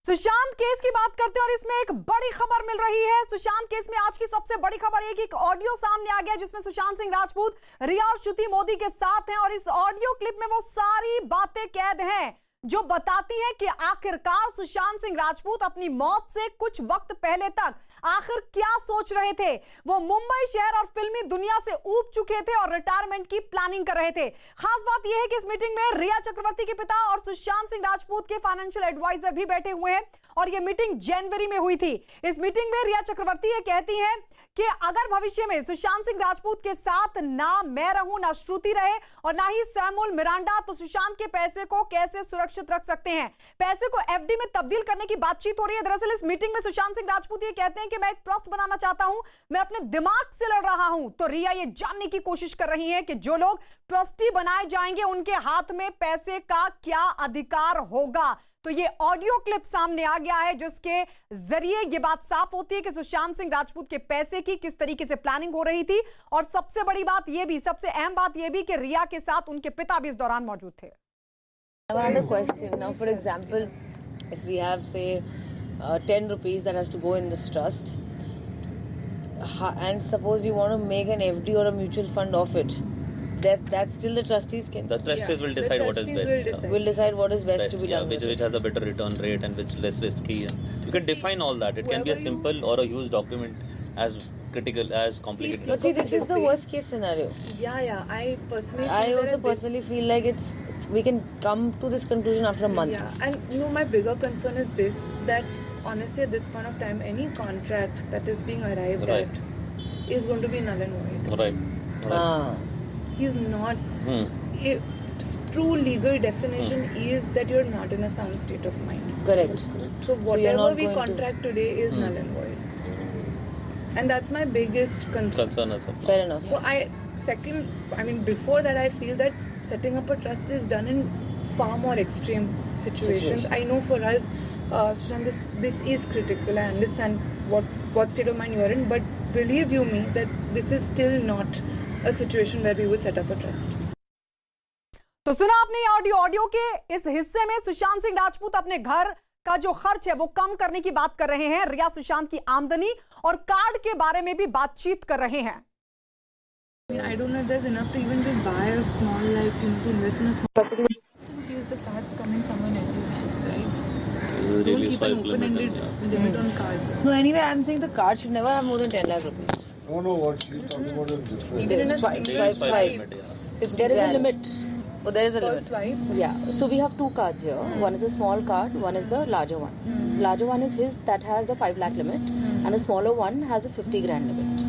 Sushant case की बात करते हैं और इसमें एक बड़ी खबर मिल रही है। सुशांत केस में आज की सबसे बड़ी खबर है कि एक ऑडियो सामने आ गया जिसमें सुशांत सिंह राजपूत रिया और श्रुति मोदी के साथ हैं और इस ऑडियो क्लिप में वो सारी बातें कैद हैं जो बताती हैं कि आखिरकार सुशांत सिंह राजपूत अपनी मौत से कुछ वक्त पहले तक आखिर क्या सोच रहे थे। वो मुंबई शहर और फिल्मी दुनिया से ऊब चुके थे और रिटायरमेंट की प्लानिंग कर रहे थे। खास बात यह है कि इस मीटिंग में रिया चक्रवर्ती के पिता और सुशांत सिंह राजपूत के फाइनेंशियल एडवाइजर भी बैठे हुए हैं और यह मीटिंग जनवरी में हुई थी। इस मीटिंग में रिया चक्रवर्ती ये कहती हैं कि अगर भविष्य में सुशांत सिंह राजपूत के साथ ना मैं रहूं, ना श्रुति रहे और ना ही सैमुअल मिरांडा, तो सुशांत के पैसे को कैसे सुरक्षित रख सकते हैं। पैसे को एफडी में तब्दील करने की बातचीत हो रही है। दरअसल इस मीटिंग में सुशांत सिंह राजपूत ये कहते हैं कि मैं एक ट्रस्ट बनाना चाहता हूं, मैं अपने दिमाग से लड़ रहा हूं। तो रिया ये जानने की कोशिश कर रही है कि जो लोग ट्रस्टी बनाए जाएंगे उनके हाथ में पैसे का क्या अधिकार होगा। तो ये ऑडियो क्लिप सामने आ गया है जिसके जरिए ये बात साफ होती है कि सुशांत सिंह राजपूत के पैसे की किस तरीके से प्लानिंग हो रही थी और सबसे बड़ी बात ये भी, सबसे अहम बात ये भी कि रिया के साथ उनके पिता भी इस दौरान मौजूद थे। Another question. Now, for example, if we have say 10 rupees that has to go in this trust, and suppose you want to make an FD or a mutual fund of it, that still the trustees can. The trustees will decide what is best. Will decide what is best to be done. Which has a better return rate and which less risky. And you can define all that. It can be a simple or a huge document, as critical as complicated. But see, this is the worst case scenario. Yeah. I personally. I also personally feel like we can come to this conclusion after a month. Yeah, and my bigger concern is this: that honestly, at this point of time, any contract that is being arrived Right. at is going to be null and void. Right. He's not. True legal definition is that you're not in a sound state of mind. Correct. So you're whatever not we going to- contract today is null and void. And that's my biggest concern. Concern as well. Fair enough. So before that, I feel that setting up a trust is done in far more extreme situations. I know for us, Sushant, this is critical. I understand what state of mind you are in, but believe you me that this is still not a situation where we would set up a trust. तो सुना आपने audio के इस हिस्से में सुशांत सिंह राजपूत अपने घर का जो खर्च है वो कम करने की बात कर रहे हैं। रिया सुशांत की आमदनी और कार्ड के बारे में भी बातचीत कर रहे हैं। I don't know if there's enough to even just buy a small, to invest in a small property. Just in case the cards come in someone else's hands, right? Really Don't keep an swipe open-ended limit. limit on cards. No, anyway, I'm saying the card should never have more than 10 lakh rupees. No, what she's talking about is different. Even in a Swipe, single swipe, swipe. If there is a limit. Oh, there is a Per limit. swipe. Yeah. So we have two cards here. One is a small card, one is the larger one. Larger one is his that has a 5 lakh limit, and the smaller one has a 50 grand limit.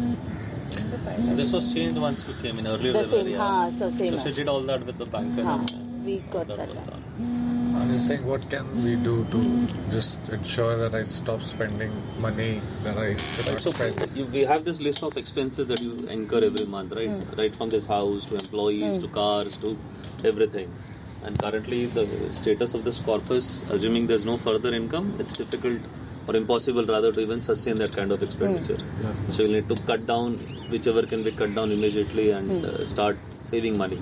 This was changed once we came in earlier. The they were, same, yeah. so same. So she did all that with the banker. and We got that was done. done. I'm just saying, what can we do to just ensure that I stop spending money that I should not So spend? we have this list of expenses that you incur every month, right? Right from this house to employees to cars to everything. And currently the status of this corpus, assuming there's no further income, it's difficult or impossible rather to even sustain that kind of expenditure. So you'll need to cut down whichever can be cut down immediately and start saving money.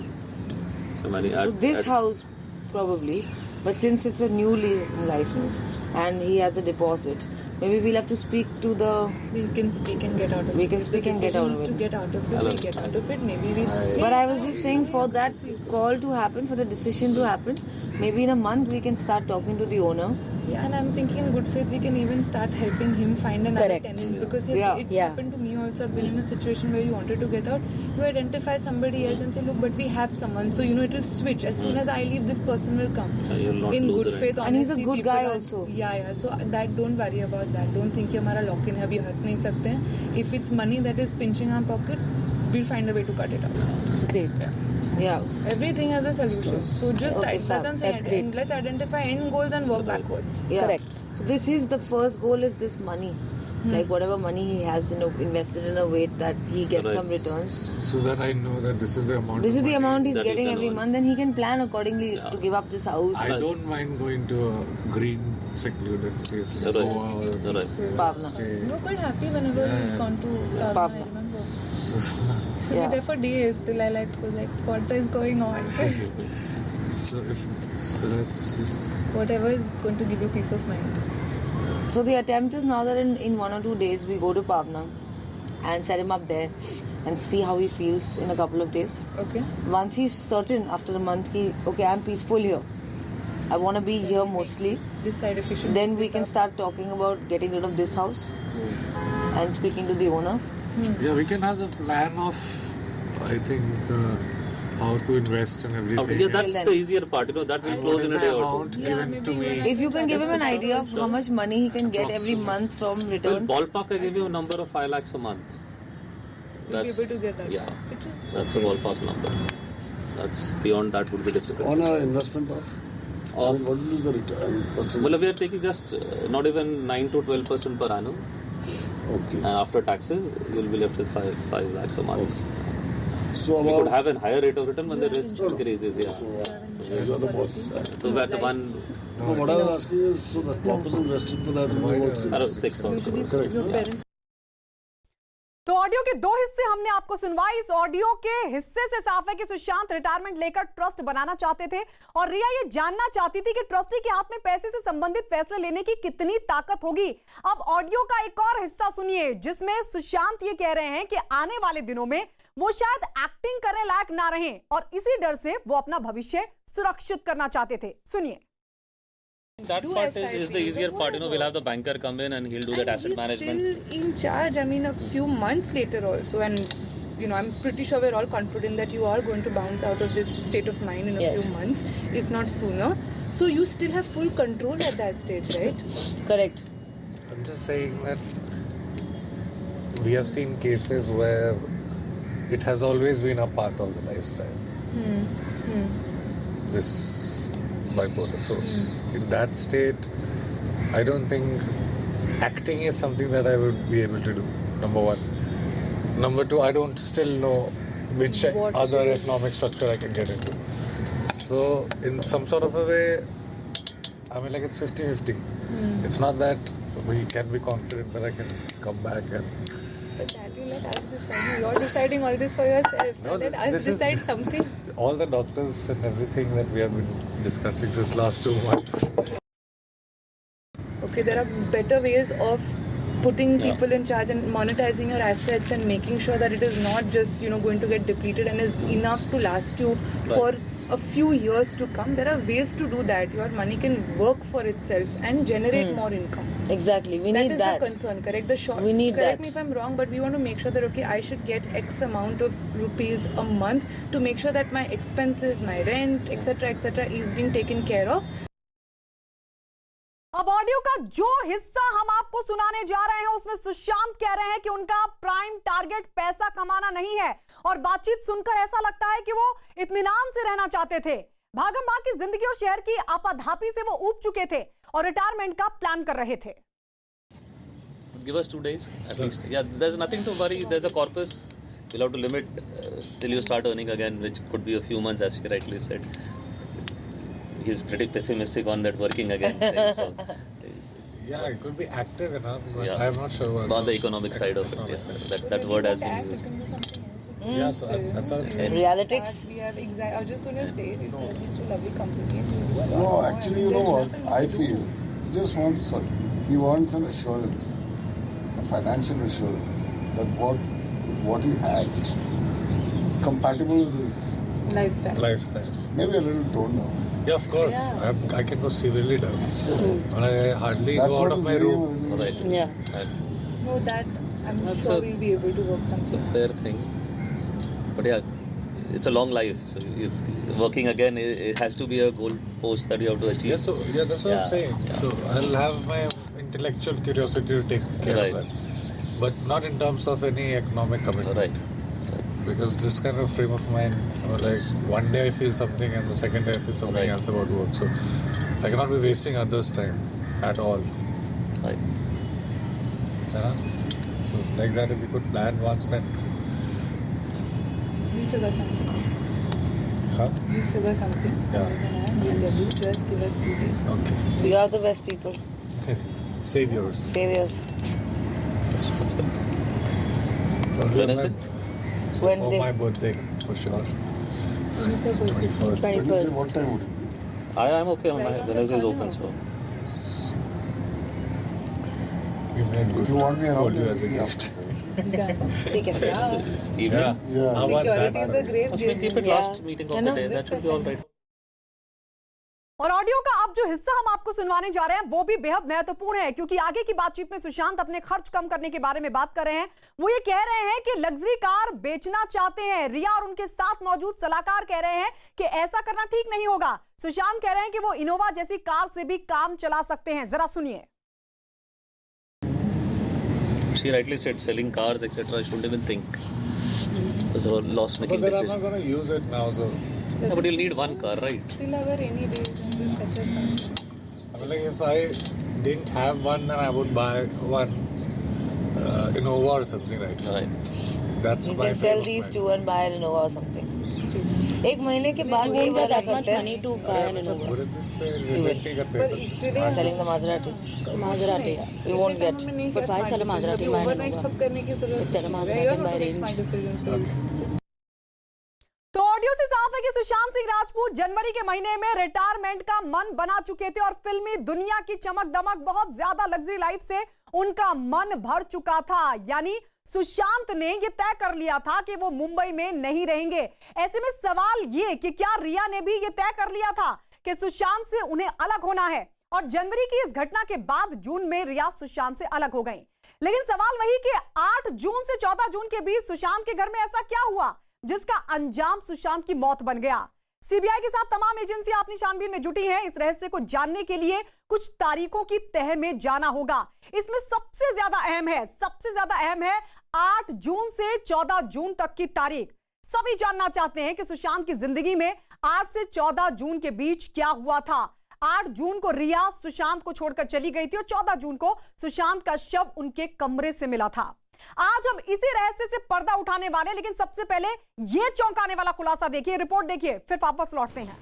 So this house probably, but since it's a new license and he has a deposit, maybe we'll have to speak to the. We can speak and get out of it. We can If speak the and get out decision of is it. to get out of it, we get out of it. Maybe we. But I was just saying, for that call to happen, for the decision to happen, maybe in a month we can start talking to the owner. Yeah, and I'm thinking in good faith we can even start helping him find another Correct. tenant because it's Yeah. happened to me also. I've been in a situation where you wanted to get out, you identify somebody else and say, look, but we have someone, so it will switch. As soon as I leave, this person will come. You'll not In lose good the faith, rent. And he's a honestly, good people guy are- also. Yeah. So that don't worry about that. Don't think कि हमारा lock in है अभी हट नहीं सकते हैं. If it's money that is pinching our pocket, we'll find a way to cut it out. Great. Yeah. Everything has a solution. So just Okay, that's what I'm saying. that's great. And let's identify end goals and work backwards. Yeah. Correct. So this is the first goal is this money. Like whatever money he has invested in a way that he gets some returns. So that I know that this is the amount. This of is the money. amount he's That you getting can every earn. month, and he can plan accordingly to give up this house. I don't mind going to a green, secluded place like Right. Goa or Right. Pavna. stay. We're quite happy whenever we've gone to Pavna, I Pavna. remember. So Yeah. we're there for days till I was like, what is going on? So that's just. Whatever is going to give you peace of mind. So the attempt is now that in 1 or 2 days we go to Pavna and set him up there and see how he feels in a couple of days. Okay. Once he's certain after a month, okay, I'm peaceful here. I want to be here mostly. Decide if you should. Then pick we this can up. start talking about getting rid of this house and speaking to the owner. Yeah, we can have the plan of, I think, how to invest and everything. Okay, yeah, that's the easier part. That will What close is in a the day or amount two. given to me? If you can give him an idea of how much money he can get every month from Well, returns. ballpark, I give you a number of 5 lakhs a month. You'll be able to get that. Yeah, Which is that's a ballpark number. That's beyond that would be difficult. On an investment of? I mean, what will be the return? Well, we are taking just not even 9 to 12% per annum, Okay. and after taxes, you will be left with 5 lakhs a month. So We could about have a higher rate of return when the risk increases. Yeah. you are the boss. So we had one No, what I was asking is, so the corpus invested for that will be about around 6. 6 or so. Correct. your parents. तो audio के 2 हिस्से हमने आपको सुनवाए। इस audio के हिस्से से साफ है कि सुशांत रिटायरमेंट लेकर ट्रस्ट बनाना चाहते थे और रिया ये जानना चाहती थी कि ट्रस्टी के हाथ में पैसे से संबंधित फैसले लेने की कितनी ताकत होगी। अब ऑडियो का एक और हिस्सा सुनिए जिसमें सुशांत ये कह रहे हैं कि आने वाले दिनों में वो शायद एक्टिंग करने लायक ना रहें और इसी डर से वो अपना भविष्य सुरक्षित करना चाहते थे। सुनिए। That part is the easier part. We'll have the banker come in and he'll do that asset management. Still in charge. I mean, a few months later also, and I'm pretty sure we're all confident that you are going to bounce out of this state of mind in a few months, if not sooner. So you still have full control at that stage, right? Correct. I'm just saying that we have seen cases where it has always been a part of the lifestyle. This bipolar. So in that state, I don't think acting is something that I would be able to do. Number one. Number two, I don't still know which other economic structure I can get into. So in some sort of a way, I mean, like it's 50-50. It's not that we can be confident that I can come back and But that you let us decide. You're deciding all this for yourself. No, Let this us is decide something. all the doctors and everything that we have been discussing this last 2 months. Okay, there are better ways of putting people in charge and monetizing your assets and making sure that it is not just going to get depleted and is enough to last you for a few years to come. There are ways to do that. Your money can work for itself and generate more income. Exactly. We need That is that. the concern, correct? The short. We need correct that. me if I'm wrong, but we want to make sure that I should get X amount of rupees a month to make sure that my expenses, my rent, etc., is being taken care of. अब audio का जो हिस्सा हम आपको सुनाने जा रहे हैं उसमें सुशांत कह रहे हैं कि उनका प्राइम टारगेट पैसा कमाना नहीं है और बातचीत सुनकर ऐसा लगता है कि वो इत्मीनान से रहना चाहते थे। भागम भाग की जिंदगी और शहर की आपाधापी से वो ऊब चुके थे और रिटायरमेंट का प्लान कर रहे थे। Give us 2 days at least. Yeah, there's nothing to worry. There's a corpus. You'll have to limit till you start earning again, which could be a few months, as you rightly said. He's pretty pessimistic on that working again thing. So, Yeah, it could be active enough, but Yeah. I'm not sure about on the economic side of it, economic yeah, side. that word has been Act, used. it can be something else. Yeah, so that's what I'm saying. Realistics. We have I was just going to say, we said these two lovely companies. No, actually, you know what? I feel he just wants an assurance, a financial assurance that with what he has, it's compatible with his Lifestyle. Lifestyle. maybe a little toned down. Yeah, of course. Yeah. I can go severely down. So, And I hardly that's go what out of his my dream room. is. Right. Yeah. No, that I'm That's sure a- we'll be able to work It's a something. fair thing. But yeah, it's a long life. So working again, it has to be a goal post that you have to achieve. Yeah, so that's what Yeah, I'm saying. yeah. So I'll have my intellectual curiosity to take care Right. of that, but not in terms of any economic commitment. Right. Because this kind of frame of mind, like one day I feel something and the second day I feel something Right. else about work. So I cannot be wasting others' time at all. Right. Yeah? So like that, if we could plan once, then We'll figure something. huh? We'll figure something. Yeah. We'll tell you. Just give us 2 days. Okay. We are the best people. Saviors. Saviors. That's good. When is it? For Wednesday. my birthday, for sure. When is your birthday? 21st. Wednesday, what time would it be? I'm okay. My Wednesday is open, so give me a If good you want me around, folio you as a can gift. ठीक है This evening. Yeah. How about Security is a that? great Ashwin, keep it Yeah. last meeting of है the ना? day. That should be all right. और audio का अब जो हिस्सा हम आपको सुनवाने जा रहे हैं वो भी बेहद महत्वपूर्ण है, क्योंकि आगे की बातचीत में सुशांत अपने खर्च कम करने के बारे में बात कर रहे हैं। वो ये कह रहे हैं कि लग्जरी कार बेचना चाहते हैं। रिया और उनके साथ मौजूद सलाहकार कह रहे हैं कि ऐसा करना ठीक नहीं होगा। सुशांत कह रहे हैं कि वो इनोवा जैसी कार से भी काम चला सकते हैं। जरा सुनिए। She rightly said selling cars, etc. I shouldn't even think. It's a loss-making But then I'm decision. not going to use it now, so Yeah, but you'll need one car, right? Still have a rainy day. Fetch us some. I mean, like if I didn't have one, then I would buy one Innova or something, right? Right. That's You my can sell frame of these mind. two and buy an Innova or something. एक महीने के बाद won't ये get वाला that much करते money हैं to buy an मतलब Innova. बुरे दिन से रिलेट नहीं करते But हैं। actually selling the Maserati. Maserati. You won't get. But why sell a Maserati? Buy an Overnight Innova. सब करने की जरूरत Let's sell a नहीं है. Maserati You and have buy to make range. my decisions for you. तो audio से साफ है कि सुशांत सिंह राजपूत जनवरी के महीने में रिटायरमेंट का मन बना चुके थे और फिल्मी दुनिया की चमक दमक, बहुत ज्यादा लग्जरी लाइफ से उनका मन भर चुका था। यानी सुशांत ने यह तय कर लिया था कि वो मुंबई में नहीं रहेंगे। ऐसे में सवाल ये कि क्या रिया ने भी यह तय कर लिया था कि सुशांत से उन्हें अलग होना है, और जनवरी की इस घटना के बाद जून में रिया सुशांत से अलग हो गई। लेकिन सवाल वही कि 8 जून से 14 जून के बीच सुशांत के घर में ऐसा क्या हुआ जिसका अंजाम सुशांत की मौत बन गया। सीबीआई के साथ तमाम एजेंसियां अपनी छानबीन में जुटी हैं। इस रहस्य को जानने के लिए कुछ तारीखों की तह में जाना होगा। इसमें सबसे ज्यादा अहम है 8 जून से 14 जून तक की तारीख। सभी जानना चाहते हैं कि सुशांत की जिंदगी में 8 से 14 जून के बीच क्या हुआ था। 8 जून को रिया सुशांत को छोड़कर चली गई थी और 14 जून को सुशांत का शव उनके कमरे से मिला था। आज हम इसी रहस्य से पर्दा उठाने वाले, लेकिन सबसे पहले यह चौंकाने वाला खुलासा देखिए, रिपोर्ट देखिए, फिर वापस लौटते हैं।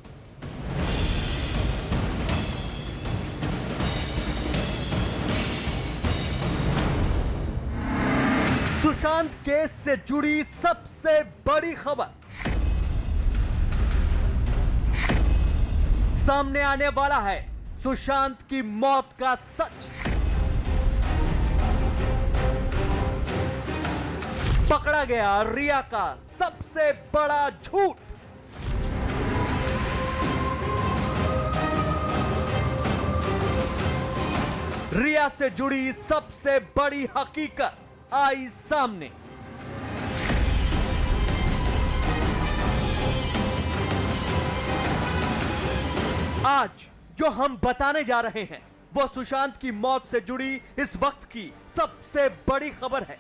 सुशांत केस से जुड़ी सबसे बड़ी खबर सामने आने वाला है। सुशांत की मौत का सच। पकड़ा गया रिया का सबसे बड़ा झूठ। रिया से जुड़ी सबसे बड़ी हकीकत आई सामने। आज जो हम बताने जा रहे हैं वो सुशांत की मौत से जुड़ी इस वक्त की सबसे बड़ी खबर है।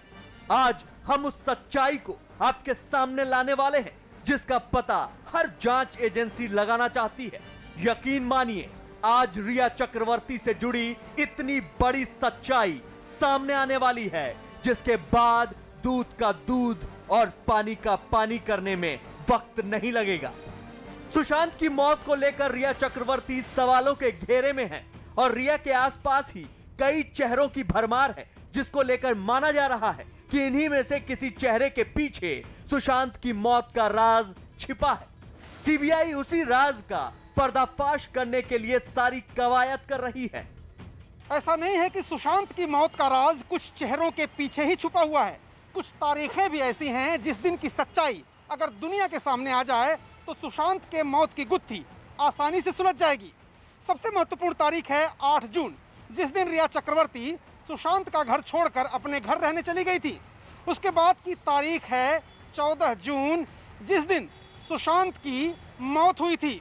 आज हम उस सच्चाई को आपके सामने लाने वाले हैं जिसका पता हर जांच एजेंसी लगाना चाहती है। यकीन मानिए, आज रिया चक्रवर्ती से जुड़ी इतनी बड़ी सच्चाई सामने आने वाली है जिसके बाद दूध का दूध और पानी का पानी करने में वक्त नहीं लगेगा। सुशांत की मौत को लेकर रिया चक्रवर्ती सवालों के घेरे में है और रिया के आसपास ही कई चेहरों की भरमार है जिसको लेकर माना जा रहा है कि इन्हीं में से किसी चेहरे के पीछे सुशांत की मौत का राज छिपा है। सीबीआई उसी राज का पर्दाफाश करने के लिए सारी कवायद कर रही है। ऐसा नहीं है कि सुशांत की मौत का राज कुछ चेहरों के पीछे ही छुपा हुआ है। कुछ तारीखें भी ऐसी हैं जिस दिन की सच्चाई अगर दुनिया के सामने आ जाए तो सुशांत के मौत की गुत्थी आसानी से सुलझ जाएगी। सबसे महत्वपूर्ण तारीख है 8 जून, जिस दिन रिया चक्रवर्ती सुशांत का घर छोड़कर अपने घर रहने चली गई थी। उसके बाद की तारीख है 14 जून, जिस दिन सुशांत की मौत हुई थी।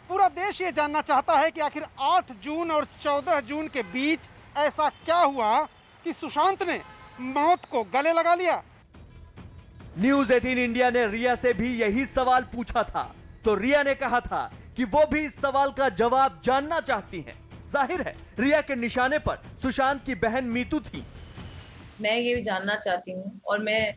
पूरा देश ये जानना चाहता है कि आखिर 8 जून और 14 जून के बीच ऐसा क्या हुआ कि सुशांत ने मौत को गले लगा लिया। न्यूज 18 इंडिया ने रिया से भी यही सवाल पूछा था तो रिया ने कहा था कि वो भी इस सवाल का जवाब जानना चाहती हैं। जाहिर है रिया के निशाने पर सुशांत की बहन मीतू थी। मैं ये भी जानना चाहती हूँ और मैं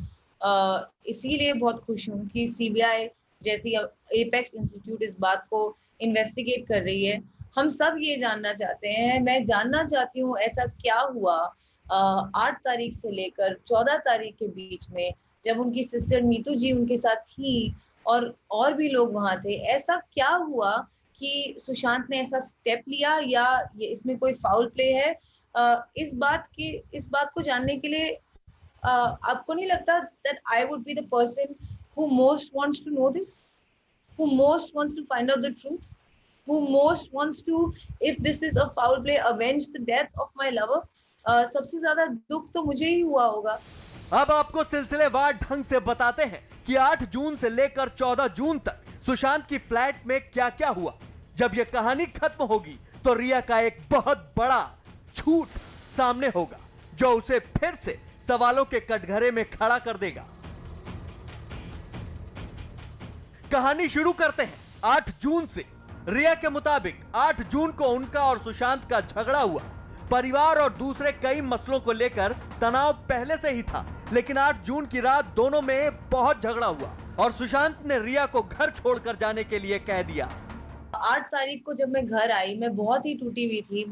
इसीलिए बहुत खुश हूँ कि सीबीआई जैसी एपेक्स इंस्टीट्यूट इस बात को इन्वेस्टिगेट कर रही है। हम सब ये जानना चाहते हैं, मैं जानना चाहती हूँ ऐसा क्या हुआ 8 तारीख से लेकर 14 तारीख के बीच में जब उनकी सिस्टर मीतू जी उनके साथ थी और भी लोग वहाँ थे। ऐसा क्या हुआ कि सुशांत ने ऐसा स्टेप लिया या ये इसमें कोई फाउल प्ले है। इस बात को जानने के लिए आपको नहीं लगता that I would be the person who most wants to know this, who most wants to find out the truth, who most wants to, if this is a foul play, avenge the death of my lover? सबसे ज्यादा दुख तो मुझे ही हुआ होगा। अब आपको सिलसिलेवार ढंग से बताते हैं कि 8 जून से लेकर 14 जून तक सुशांत की फ्लैट में क्या क्या हुआ। जब यह कहानी खत्म होगी तो रिया का एक बहुत बड़ा झूठ सामने होगा जो उसे फिर से सवालों के कटघरे में खड़ा कर देगा। कहानी शुरू करते हैं 8 जून से। रिया के मुताबिक 8 जून को उनका और सुशांत का झगड़ा हुआ। परिवार और दूसरे कई मसलों को लेकर तनाव पहले से ही था, लेकिन 8 जून की रात दोनों में बहुत झगड़ा हुआ और सुशांत ने रिया को घर छोड़कर जाने के लिए कह दिया। 8 तारीख को जब मैं घर आई, मैं बहुत ही टूटी हुई थी।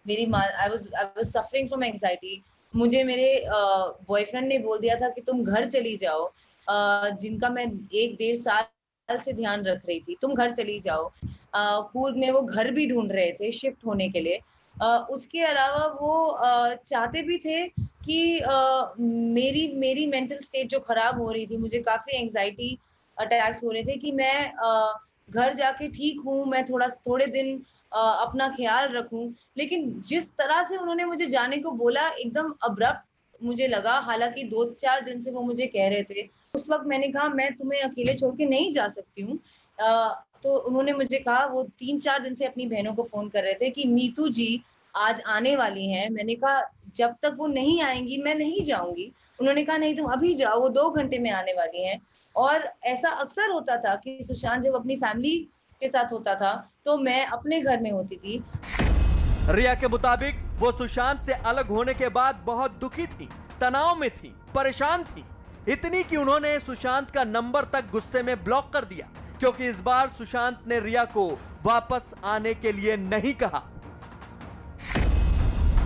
मेरी माँ, I was suffering from anxiety. मुझे मेरे बॉयफ्रेंड ने बोल दिया था कि तुम घर चली जाओ, जिनका मैं 1-1.5 साल से ध्यान रख रही थी, तुम घर चली जाओ। कूर्ग में वो घर भी ढूंढ रहे थे शिफ्ट होने के लिए। उसके अलावा वो चाहते भी थे कि मेरी मेंटल स्टेट जो खराब हो रही थी, मुझे काफी एंजाइटी अटैक्स हो रहे थे, कि मैं घर जाके ठीक हूँ, मैं थोड़े दिन अपना ख्याल रखूं। लेकिन जिस तरह से उन्होंने मुझे जाने को बोला, एकदम अब्रप्ट मुझे लगा। हालांकि 2-4 दिन से वो मुझे कह रहे थे। उस वक्त मैंने कहा मैं तुम्हें अकेले छोड़ के नहीं जा सकती हूँ। तो उन्होंने मुझे कहा, वो 3-4 दिन से अपनी बहनों को फोन कर रहे थे कि मीतू जी आज आने वाली हैं। मैंने कहा जब तक वो नहीं आएंगी मैं नहीं जाऊंगी। उन्होंने कहा नहीं तुम अभी जाओ, वो 2 घंटे में आने वाली हैं। और ऐसा अक्सर होता था कि सुशांत जब अपनी फैमिली के साथ होता था तो मैं अपने घर में होती थी। रिया के मुताबिक वो सुशांत से अलग होने के बाद बहुत दुखी थी, तनाव में थी, परेशान थी, इतनी कि उन्होंने सुशांत का नंबर तक गुस्से में ब्लॉक कर दिया, क्योंकि इस बार सुशांत ने रिया को वापस आने के लिए नहीं कहा।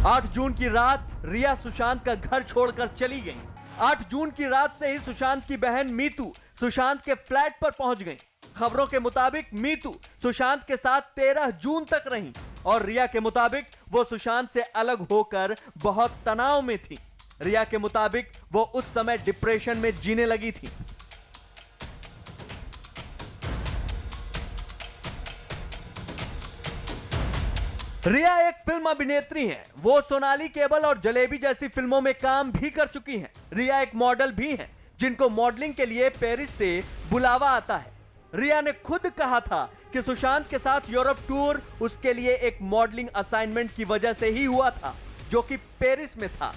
8 जून की रात रिया सुशांत का घर छोड़कर चली गई। 8 जून की रात से ही सुशांत की बहन मीतू सुशांत के फ्लैट पर पहुंच गई। खबरों के मुताबिक मीतू सुशांत के साथ 13 जून तक रही और रिया के मुताबिक वो सुशांत से अलग होकर बहुत तनाव में थी। रिया के मुताबिक वो उस समय डिप्रेशन में जीने लगी थी। रिया एक फिल्म अभिनेत्री हैं। वो सोनाली केबल और जलेबी जैसी फिल्मों में काम भी कर चुकी हैं। रिया एक मॉडल भी हैं, जिनको मॉडलिंग के लिए पेरिस से बुलावा आता है। रिया ने खुद कहा था कि सुशांत के साथ यूरोप टूर उसके लिए एक मॉडलिंग असाइनमेंट की वजह से ही हुआ था, जो कि पेरिस में था।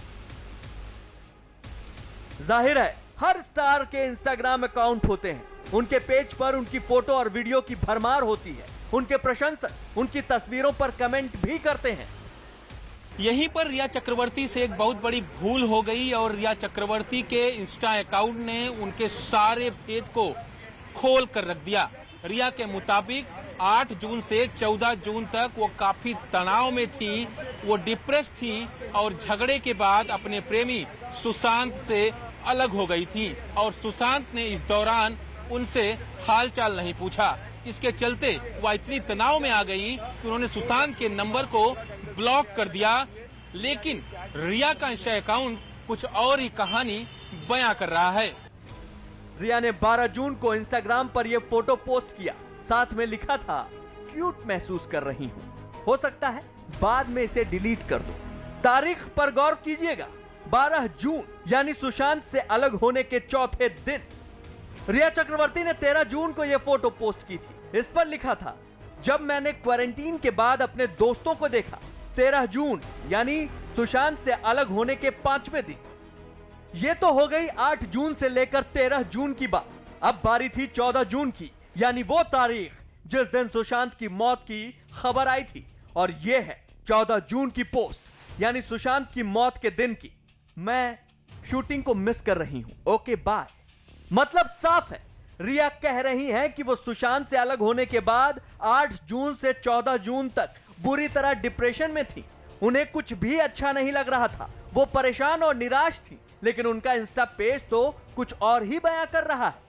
जाहिर है हर स्टार के इंस्टाग्राम अकाउंट होते हैं, उनके पेज पर उनकी फोटो और वीडियो की भरमार होती है। उनके प्रशंसक उनकी तस्वीरों पर कमेंट भी करते हैं। यहीं पर रिया चक्रवर्ती से एक बहुत बड़ी भूल हो गई और रिया चक्रवर्ती के इंस्टा अकाउंट ने उनके सारे भेद को खोल कर रख दिया। रिया के मुताबिक 8 जून से 14 जून तक वो काफी तनाव में थी, वो डिप्रेस थी और झगड़े के बाद अपने प्रेमी सुशांत से अलग हो गई थी और सुशांत ने इस दौरान उनसे हालचाल नहीं पूछा। इसके चलते वह इतनी तनाव में आ गई कि उन्होंने सुशांत के नंबर को ब्लॉक कर दिया। लेकिन रिया का इंस्टा अकाउंट कुछ और ही कहानी बयां कर रहा है। रिया ने 12 जून को इंस्टाग्राम पर यह फोटो पोस्ट किया, साथ में लिखा था क्यूट महसूस कर रही हूं, हो सकता है बाद में इसे डिलीट कर दो। तारीख पर गौर कीजिएगा, 12 जून यानी सुशांत से अलग होने के चौथे दिन। रिया चक्रवर्ती ने 13 जून को यह फोटो पोस्ट की थी। इस पर लिखा था, जब मैंने क्वारंटीन के बाद अपने दोस्तों को देखा, 13 जून यानी सुशांत से अलग होने के 5वें दिन। ये तो हो गई 8 जून से लेकर 13 जून की बात। अब बारी थी 14 जून की, यानी वो तारीख जिस दिन सुशांत की मौत की खबर आई थी। और ये है 14 जून की पोस्ट, यानी सुशांत की मौत के दिन की। मैं शूटिंग को मिस कर रही हूं, ओके बाय। मतलब साफ है, रिया कह रही हैं कि वो सुशांत से अलग होने के बाद 8 जून से 14 जून तक बुरी तरह डिप्रेशन में थी। उन्हें कुछ भी अच्छा नहीं लग रहा था, वो परेशान और निराश थी। लेकिन उनका इंस्टा पेज तो कुछ और ही बयां कर रहा है।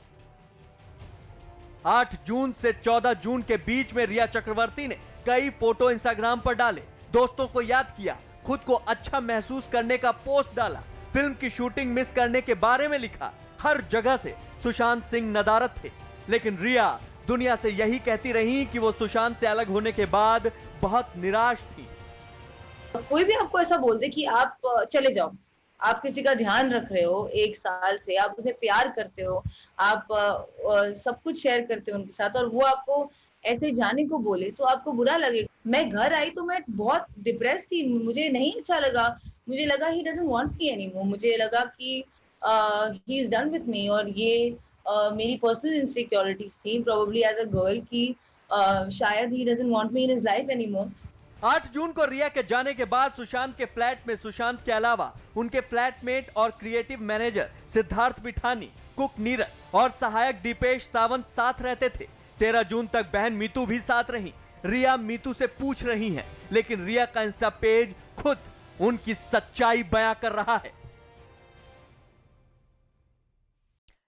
8 जून से 14 जून के बीच में रिया चक्रवर्ती ने कई फोटो इंस्टाग्राम पर डाले, दोस्तों को याद किया, खुद को अच्छा महसूस करने का पोस्ट डाला, फिल्म की शूटिंग मिस करने के बारे में लिखा। हर जगह से सुशांत सिंह नदारद थे, लेकिन रिया दुनिया से यही कहती रही कि वो सुशांत से अलग होने के बाद बहुत निराश थी। कोई भी आपको ऐसा बोल दे कि आप चले जाओ, आप किसी का ध्यान रख रहे हो 1 साल से, आप उसे प्यार करते हो, आप सब कुछ शेयर करते हो उनके साथ, और वो आपको ऐसे जाने को बोले तो आपको बुरा लगेगा। मैं घर आई तो मैं बहुत डिप्रेस थी, मुझे नहीं अच्छा लगा, मुझे लगा he doesn't want me anymore, मुझे लगा कि he is done with me, और ये मेरी पर्सनल इनसिक्योरिटीज थी प्रोबेबली एज अ गर्ल कि शायद he doesn't want me in his life anymore. 8 जून को रिया के जाने के बाद सुशांत के फ्लैट में सुशांत के अलावा उनके फ्लैटमेट और creative manager Siddharth Pithani, cook Neeraj और सहायक दीपेश सावंत साथ रहते थे। 13 जून तक बहन मीतू भी साथ रही। रिया मीतू से पूछ रही हैं, लेकिन रिया का इंस्टा पेज खुद उनकी सच्चाई बयां कर रहा है।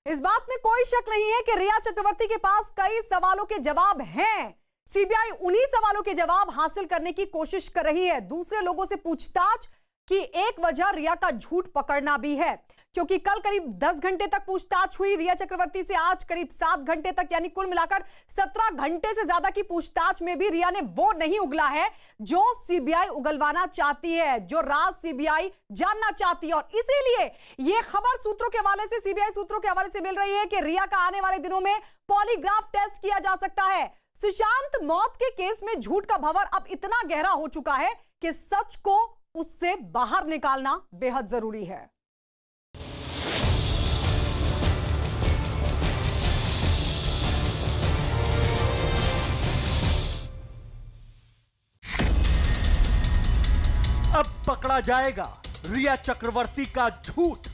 इस बात में कोई शक नहीं है कि रिया चक्रवर्ती के पास कई सवालों के जवाब हैं। सीबीआई उन्हीं सवालों के जवाब हासिल करने की कोशिश कर रही है। दूसरे लोगों से पूछताछ की एक वजह रिया का झूठ पकड़ना भी है, क्योंकि कल करीब 10 घंटे तक पूछताछ हुई रिया चक्रवर्ती से, आज करीब 7 घंटे तक, यानी कुल मिलाकर 17 घंटे से ज्यादा की पूछताछ में भी रिया ने वो नहीं उगला है जो सीबीआई उगलवाना चाहती है, जो राज सीबीआई जानना चाहती है। और इसीलिए यह खबर सूत्रों के हवाले से, सीबीआई सूत्रों के हवाले से मिल रही है कि रिया का आने वाले दिनों में पॉलीग्राफ टेस्ट किया जा सकता है। सुशांत मौत के केस में झूठ का भंवर अब इतना गहरा हो चुका है कि सच को उससे बाहर निकालना बेहद जरूरी है। अब पकड़ा जाएगा रिया चक्रवर्ती का झूठ।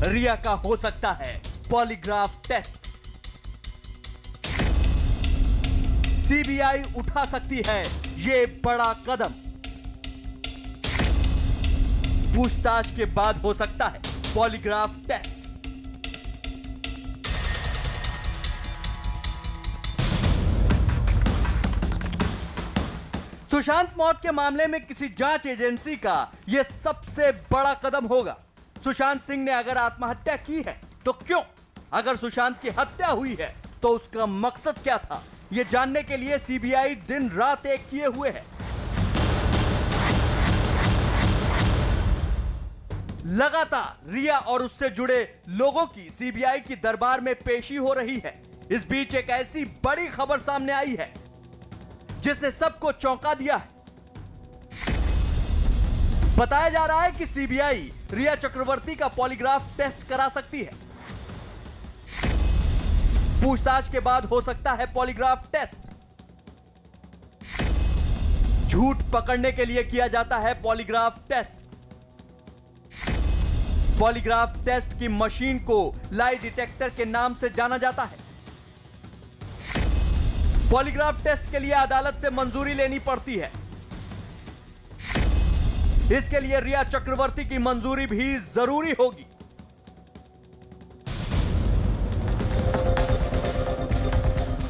रिया का हो सकता है पॉलीग्राफ टेस्ट। सीबीआई उठा सकती है ये बड़ा कदम। पूछताछ के बाद हो सकता है पॉलीग्राफ टेस्ट। सुशांत मौत के मामले में किसी जांच एजेंसी का यह सबसे बड़ा कदम होगा। सुशांत सिंह ने अगर आत्महत्या की है तो क्यों? अगर सुशांत की हत्या हुई है तो उसका मकसद क्या था? यह जानने के लिए सीबीआई दिन रात एक किए हुए है। लगातार रिया और उससे जुड़े लोगों की सीबीआई की दरबार में पेशी हो रही है। इस बीच एक ऐसी बड़ी खबर सामने आई है जिसने सबको चौंका दिया है। बताया जा रहा है कि सीबीआई रिया चक्रवर्ती का पॉलीग्राफ टेस्ट करा सकती है। पूछताछ के बाद हो सकता है पॉलीग्राफ टेस्ट। झूठ पकड़ने के लिए किया जाता है पॉलीग्राफ टेस्ट। पॉलीग्राफ टेस्ट की मशीन को लाई डिटेक्टर के नाम से जाना जाता है। पॉलीग्राफ टेस्ट के लिए अदालत से मंजूरी लेनी पड़ती है। इसके लिए रिया चक्रवर्ती की मंजूरी भी जरूरी होगी।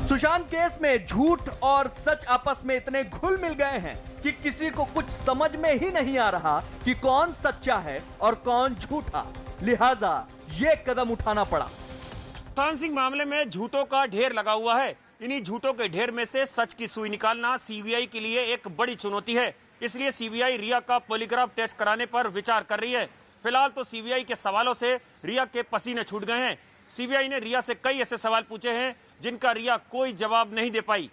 सुशांत केस में झूठ और सच आपस में इतने घुल मिल गए हैं कि किसी को कुछ समझ में ही नहीं आ रहा कि कौन सच्चा है और कौन झूठा। लिहाजा यह कदम उठाना पड़ा। सुशांत सिंह मामले में झूठों का ढेर लगा हुआ है। इन्हीं झूठों के ढेर में से सच की सुई निकालना सीबीआई के लिए एक बड़ी चुनौती है। इसलिए सीबीआई रिया का पॉलीग्राफ टेस्ट कराने पर विचार कर रही है। फिलहाल तो सीबीआई के सवालों से रिया के पसीने छूट गए हैं। सीबीआई ने रिया से कई ऐसे सवाल पूछे हैं जिनका रिया कोई जवाब नहीं दे पाई।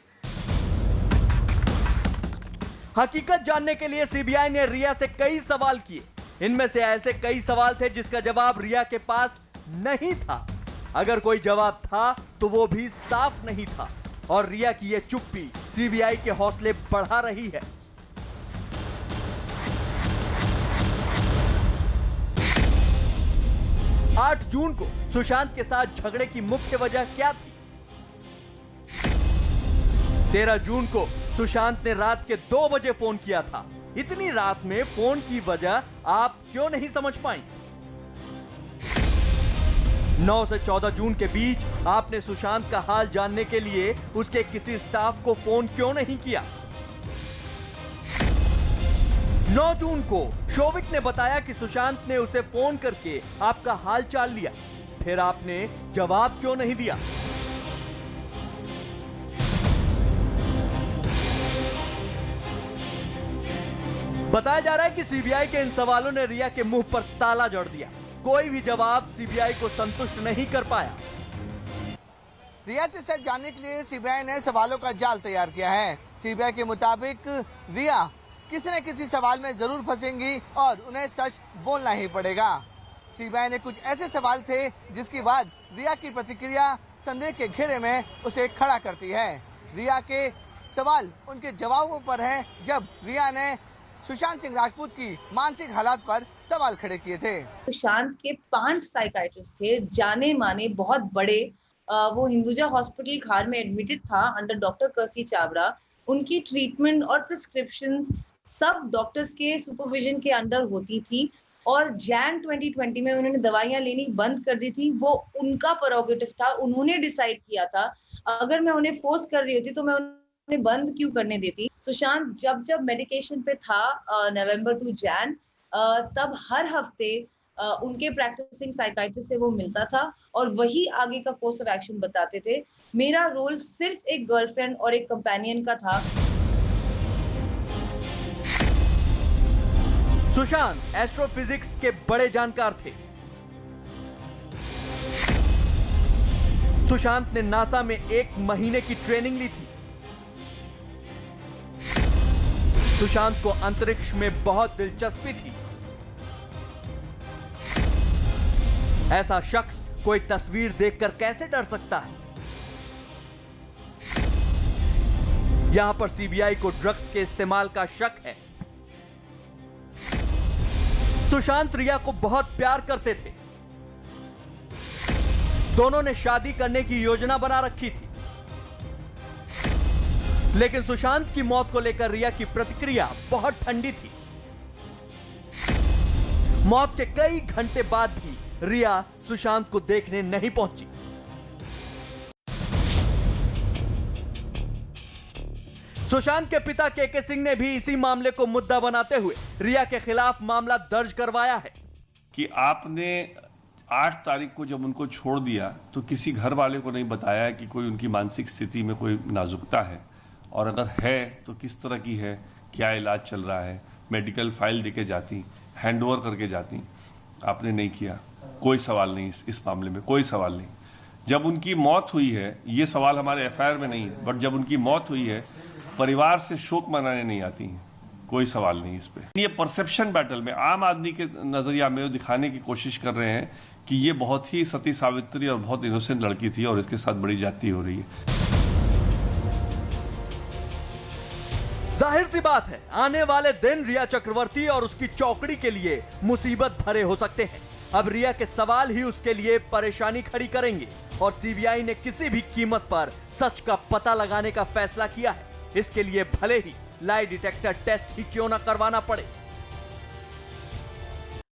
हकीकत जानने के लिए सीबीआई ने रिया से कई सवाल किए। इनमें से ऐसे कई सवाल थे जिसका जवाब रिया के पास नहीं था। अगर कोई जवाब था तो वो भी साफ नहीं था। और रिया की यह चुप्पी सीबीआई के हौसले बढ़ा रही है। आठ जून को सुशांत के साथ झगड़े की मुख्य वजह क्या थी? 13 जून को सुशांत ने रात के 2 बजे फोन किया था। इतनी रात में फोन की वजह आप क्यों नहीं समझ पाई? 9 से 14 जून के बीच आपने सुशांत का हाल जानने के लिए उसके किसी स्टाफ को फोन क्यों नहीं किया? 9 जून को शोविक ने बताया कि सुशांत ने उसे फोन करके आपका हाल चाल लिया, फिर आपने जवाब क्यों नहीं दिया? बताया जा रहा है कि सीबीआई के इन सवालों ने रिया के मुंह पर ताला जड़ दिया। कोई भी जवाब सीबीआई को संतुष्ट नहीं कर पाया। रिया से सच जानने के लिए सीबीआई ने सवालों का जाल तैयार किया है। सीबीआई के मुताबिक रिया किसी न किसी सवाल में जरूर फंसेंगी और उन्हें सच बोलना ही पड़ेगा। सीबीआई ने कुछ ऐसे सवाल थे जिसके बाद रिया की प्रतिक्रिया संदेह के घेरे में उसे खड़ा करती है। रिया के सवाल उनके जवाबों पर है जब रिया ने सुशांत सिंह राजपूत की मानसिक हालात पर सवाल खड़े किए थे। सुशांत के 5 साइकाइट्रिस्ट थे, जाने माने बहुत बड़े। वो हिंदुजा हॉस्पिटल खार में एडमिटेड था अंडर डॉक्टर कर्सी चावड़ा। उनकी ट्रीटमेंट और प्रिस्क्रिप्शंस सब डॉक्टर्स के सुपरविजन के अंडर होती थी और जैन 2020 में उन्होंने दवाइयां लेनी बंद कर दी थी। वो उनका प्रोरोगेटिव था, उन्होंने डिसाइड किया था। अगर मैं उन्हें फोर्स कर रही होती तो मैं उन्हें बंद क्यों करने देती। सुशांत जब मेडिकेशन पे था नवंबर टू जैन, तब हर हफ्ते उनके प्रैक्टिसिंग साइकाइट्रिस्ट से वो मिलता था और वही आगे का कोर्स ऑफ एक्शन बताते थे। मेरा रोल सिर्फ एक गर्लफ्रेंड और एक कंपेनियन का था। सुशांत एस्ट्रोफिजिक्स के बड़े जानकार थे। सुशांत ने नासा में 1 महीने की ट्रेनिंग ली थी। सुशांत को अंतरिक्ष में बहुत दिलचस्पी थी। ऐसा शख्स कोई तस्वीर देखकर कैसे डर सकता है? यहां पर सीबीआई को ड्रग्स के इस्तेमाल का शक है। सुशांत रिया को बहुत प्यार करते थे। दोनों ने शादी करने की योजना बना रखी थी, लेकिन सुशांत की मौत को लेकर रिया की प्रतिक्रिया बहुत ठंडी थी। मौत के कई घंटे बाद भी रिया सुशांत को देखने नहीं पहुंची। सुशांत के पिता के सिंह ने भी इसी मामले को मुद्दा बनाते हुए रिया के खिलाफ मामला दर्ज करवाया है कि आपने 8 तारीख को जब उनको छोड़ दिया तो किसी घर वाले को नहीं बताया कि कोई उनकी मानसिक स्थिति में कोई नाजुकता है, और अगर है तो किस तरह की है, क्या इलाज चल रहा है, मेडिकल फाइल देके जाती, हैंडओवर करके जाती। आपने नहीं किया। कोई सवाल नहीं इस मामले में, कोई सवाल नहीं। जब उनकी मौत हुई है, ये सवाल हमारे एफआईआर में नहीं, बट जब उनकी मौत हुई है परिवार से शोक मनाने नहीं आती हैं, कोई सवाल नहीं इस पे। ये परसेप्शन बैटल में आम आदमी के नजरिया में दिखाने की कोशिश कर रहे हैं कि ये बहुत ही सती सावित्री और बहुत इनोसेंट लड़की थी और इसके साथ बड़ी जाती हो रही है। जाहिर सी बात है, आने वाले दिन रिया चक्रवर्ती और उसकी चौकड़ी के लिए मुसीबत भरे हो सकते हैं। अब रिया के सवाल ही उसके लिए परेशानी खड़ी करेंगे और सीबीआई ने किसी भी कीमत पर सच का पता लगाने का फैसला किया है। इसके लिए भले ही लाई डिटेक्टर टेस्ट ही क्यों ना करवाना पड़े।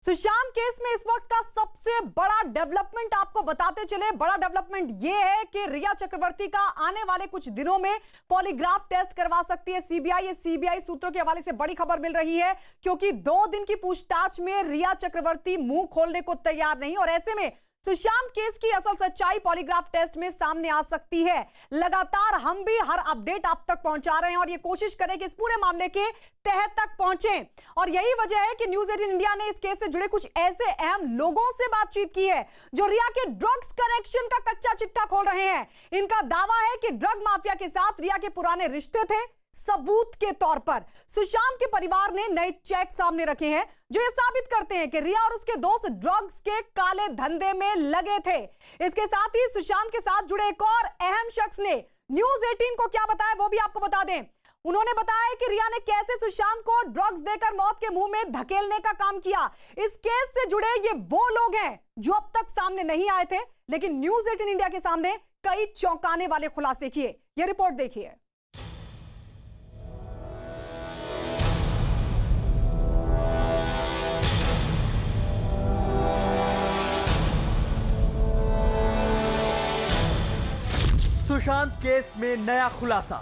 सुशांत केस में इस वक्त का सबसे बड़ा डेवलपमेंट आपको बताते चले। बड़ा डेवलपमेंट यह है कि रिया चक्रवर्ती का आने वाले कुछ दिनों में पॉलीग्राफ टेस्ट करवा सकती है सीबीआई। ये सीबीआई सूत्रों के हवाले से बड़ी खबर मिल रही है, क्योंकि 2 दिन की पूछताछ में रिया चक्रवर्ती मुंह खोलने को तैयार नहीं, और ऐसे में सुशांत केस की असल सच्चाई पॉलीग्राफ टेस्ट में सामने आ सकती है। लगातार हम भी हर अपडेट आप तक पहुंचा रहे हैं और ये कोशिश करें कि इस पूरे मामले के तह तक पहुंचे, और यही वजह है कि न्यूज 18 इंडिया ने इस केस से जुड़े कुछ ऐसे अहम लोगों से बातचीत की है जो रिया के ड्रग्स कनेक्शन का कच्चा चिट्ठा खोल रहे हैं। इनका दावा है कि ड्रग माफिया के साथ रिया के पुराने रिश्ते थे। सबूत के तौर पर सुशांत के परिवार ने नए चेक सामने रखे हैं जो ये साबित करते हैं कि रिया और उसके दोस्त ड्रग्स के काले धंधे में लगे थे। इसके साथ ही सुशांत के साथ जुड़े एक और अहम शख्स ने न्यूज 18 को क्या बताया वो भी आपको बता दें। उन्होंने बताया कि रिया ने कैसे सुशांत को ड्रग्स देकर मौत के मुंह में धकेलने का काम किया। इस केस से जुड़े ये वो लोग हैं जो अब तक सामने नहीं आए थे, लेकिन न्यूज 18 इंडिया के सामने कई चौंकाने वाले खुलासे किए। ये रिपोर्ट देखिए। सुशांत केस में नया खुलासा।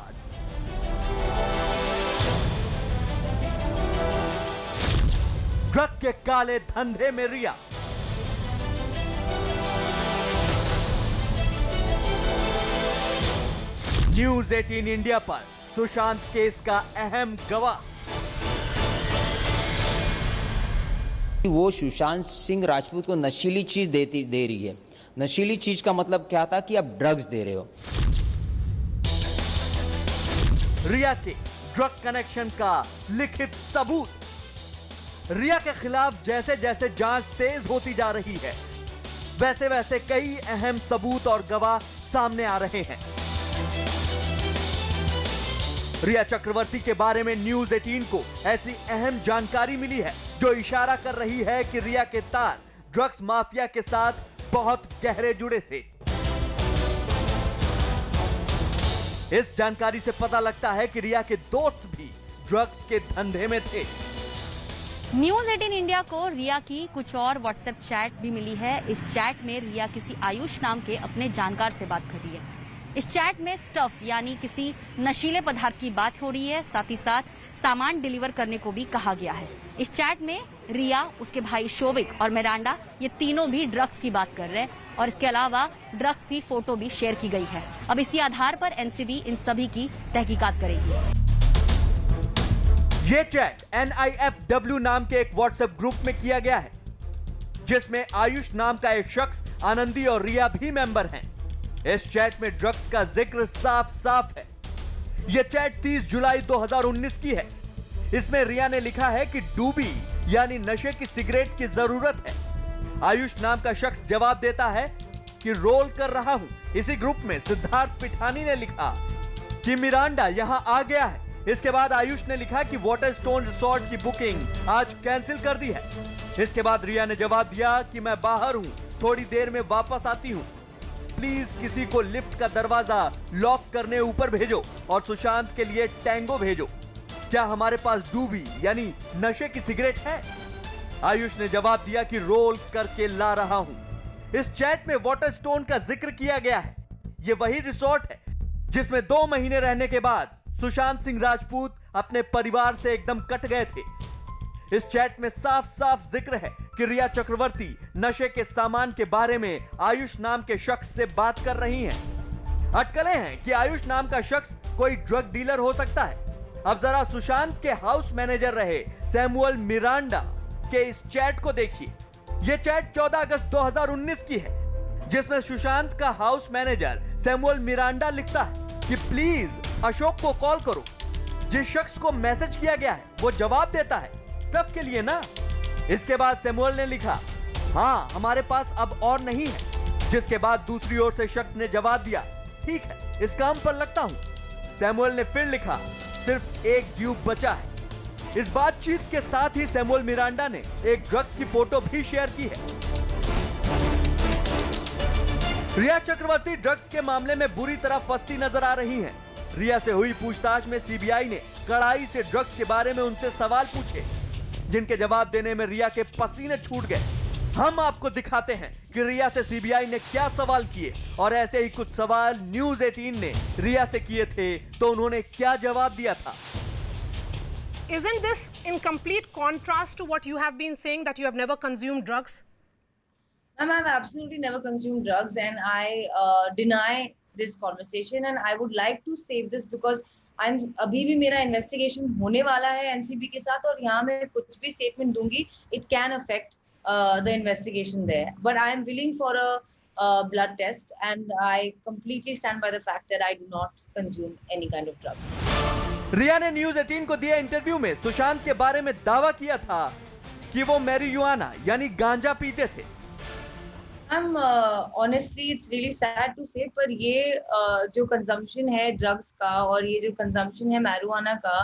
के काले धंधे में रिया। न्यूज 18 इंडिया पर सुशांत केस का अहम गवाह। वो सुशांत सिंह राजपूत को नशीली चीज दे रही है। नशीली चीज का मतलब क्या था कि आप ड्रग्स दे रहे हो। रिया के ड्रग कनेक्शन का लिखित सबूत। रिया के खिलाफ जैसे जैसे जांच तेज होती जा रही है, वैसे वैसे कई अहम सबूत और गवाह सामने आ रहे हैं। रिया चक्रवर्ती के बारे में न्यूज 18 को ऐसी अहम जानकारी मिली है जो इशारा कर रही है कि रिया के तार ड्रग्स माफिया के साथ बहुत गहरे जुड़े थे। इस जानकारी से पता लगता है कि रिया के दोस्त भी ड्रग्स के धंधे में थे। न्यूज 18 इंडिया को रिया की कुछ और व्हाट्सएप चैट भी मिली है। इस चैट में रिया किसी आयुष नाम के अपने जानकार से बात कर रही है। इस चैट में स्टफ यानी किसी नशीले पदार्थ की बात हो रही है, साथ ही साथ सामान डिलीवर करने को भी कहा गया है। इस चैट में रिया, उसके भाई शोविक और मिरांडा, ये तीनों भी ड्रग्स की बात कर रहे हैं और इसके अलावा ड्रग्स की फोटो भी शेयर की गई है। अब इसी आधार पर एनसीबी इन सभी की तहकीकात करेगी। ये चैट NIFW नाम के एक व्हाट्सएप ग्रुप में किया गया है, जिसमें आयुष नाम का एक शख्स, आनंदी और रिया भी मेंबर हैं। इस चैट में ड्रग्स का जिक्र साफ साफ है। यह चैट 30 जुलाई 2019 की है। इसमें रिया ने लिखा है कि डूबी यानी नशे की सिगरेट की जरूरत है। आयुष नाम का शख्स जवाब देता है कि रोल कर रहा हूं। इसी ग्रुप में सिद्धार्थ पिठानी ने लिखा कि मिरांडा यहां आ गया है। इसके बाद आयुष ने लिखा कि वाटर स्टोन रिसोर्ट की बुकिंग आज कैंसिल कर दी है। इसके बाद रिया ने जवाब दिया कि मैं बाहर हूं, थोड़ी देर में वापस आती हूं, प्लीज किसी को लिफ्ट का दरवाजा लॉक करने ऊपर भेजो और सुशांत के लिए टैंगो भेजो। क्या हमारे पास डूबी यानी नशे की सिगरेट है? आयुष ने जवाब दिया कि रोल करके ला रहा हूं। इस चैट में वाटर स्टोन का जिक्र किया गया है। यह वही रिसोर्ट है जिसमें 2 महीने रहने के बाद सुशांत सिंह राजपूत अपने परिवार से एकदम कट गए थे। इस चैट में साफ साफ जिक्र है कि रिया चक्रवर्ती नशे के सामान के बारे में आयुष नाम के शख्स से बात कर रही हैं। अटकलें हैं कि आयुष नाम का शख्स कोई ड्रग डीलर हो सकता है। अब जरा सुशांत के हाउस मैनेजर रहे सैमुअल मिरांडा के इस चैट को देखिए। यह चैट 14 अगस्त 2019 की है, जिसमें सुशांत का हाउस मैनेजर सैमुअल मिरांडा लिखता है कि प्लीज अशोक को कॉल करो। जिस शख्स को मैसेज किया गया है वो जवाब देता है, सब के लिए ना। इसके बाद सैमुअल ने लिखा, हाँ हमारे पास अब और नहीं है। जिसके बाद दूसरी ओर से शख्स ने जवाब दिया, ठीक है इस काम पर लगता हूं। सैमुअल ने फिर लिखा, सिर्फ एक ट्यूब बचा है। इस बातचीत के साथ ही सैमुअल मिरांडा ने एक ड्रग्स की फोटो भी शेयर की है। रिया चक्रवर्ती ड्रग्स के मामले में बुरी तरह फंसती नजर आ रही हैं। रिया से हुई पूछताछ में सीबीआई ने कड़ाई से ड्रग्स के बारे में उनसे सवाल पूछे, जिनके जवाब देने में रिया के पसीने छूट गए। हम आपको दिखाते हैं कि रिया से सीबीआई ने क्या सवाल किए और ऐसे ही कुछ सवाल न्यूज 18 ने रिया से किए थे तो उन्होंने क्या जवाब दिया था। Isn't this in complete contrast to what you have been saying that you have never consumed drugs? Ma'am, I've absolutely never consumed drugs and I deny this conversation and I would like to save this because अभी भी मेरा investigation होने वाला है NCB के साथ और यहाँ मैं कुछ भी स्टेटमेंट दूंगी it can affect the investigation there but I am willing for a blood test and I completely stand by the fact that I do not consume any kind of drugs. Rhea ने news 18 को दिए interview में सुशांत के बारे में दावा किया था कि वो मैरिजुआना यानी गांजा पीते थे। Honestly it's really sad to say पर ये जो कंजम्पशन है ड्रग्स का और ये जो कंजम्पशन है मैरिजुआना का,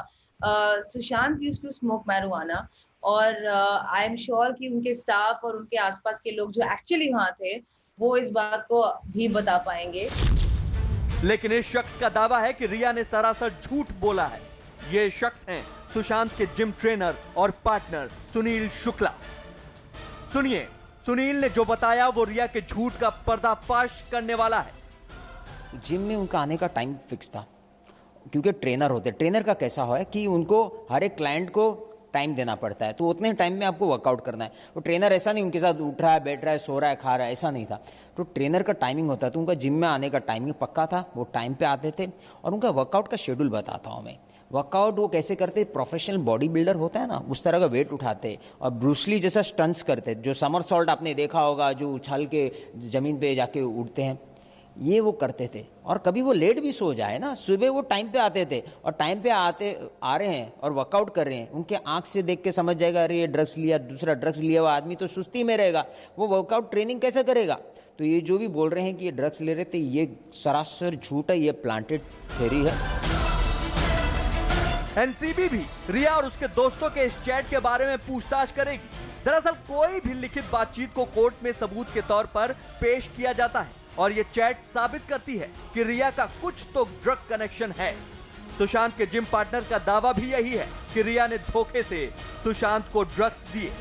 Sushant used to smoke marijuana और आई एम श्योर कि उनके स्टाफ और उनके आसपास के लोग जो एक्चुअली वहाँ थे वो इस बात को भी बता पाएंगे। लेकिन इस शख्स का दावा है कि रिया ने सरासर झूठ बोला है। ये शख्स हैं सुशांत के जिम ट्रेनर और पार्टनर सुनील शुक्ला। सुनिए सुनील ने जो बताया वो रिया के झूठ का पर्दाफाश करने वाला है। जिम में उनका आने का टाइम फिक्स था क्योंकि ट्रेनर होते। ट्रेनर का कैसा है कि उनको हर एक क्लाइंट को टाइम देना पड़ता है, तो उतने टाइम में आपको वर्कआउट करना है। तो ट्रेनर ऐसा नहीं उनके साथ उठ रहा है, बैठ रहा है, सो रहा है, खा रहा है, ऐसा नहीं था। तो ट्रेनर का टाइमिंग होता है, तो उनका जिम में आने का टाइमिंग पक्का था, वो टाइम पे आते थे। और उनका वर्कआउट का शेड्यूल बताता हूँ मैं। वर्कआउट वो कैसे करते, प्रोफेशनल बॉडी बिल्डर होता है ना, उस तरह का वेट उठाते और ब्रूसली जैसा स्टंट्स करते, जो समरसॉल्ट आपने देखा होगा, जो उछल के ज़मीन पे जाके उड़ते हैं, ये वो करते थे। और कभी वो लेट भी सो जाए ना, सुबह वो टाइम पे आते थे और टाइम पे आ रहे हैं और वर्कआउट कर रहे हैं, उनके आंख से देख के समझ जाएगा अरे ये ड्रग्स लिया, दूसरा ड्रग्स लिया हुआ आदमी तो सुस्ती में रहेगा, वो वर्कआउट ट्रेनिंग कैसे करेगा। तो ये जो भी बोल रहे हैं कि ये ड्रग्स ले रहे थे, ये सरासर झूठ है, ये प्लांटेड थ्योरी है। एनसीबी भी रिया और उसके दोस्तों के इस चैट के बारे में पूछताछ करेगी। दरअसल कोई भी लिखित बातचीत को कोर्ट में सबूत के तौर पर पेश किया जाता है और ये चैट साबित करती है कि रिया का कुछ तो ड्रग कनेक्शन है। सुशांत के जिम पार्टनर का दावा भी यही है कि रिया ने धोखे से सुशांत को ड्रग्स दिए।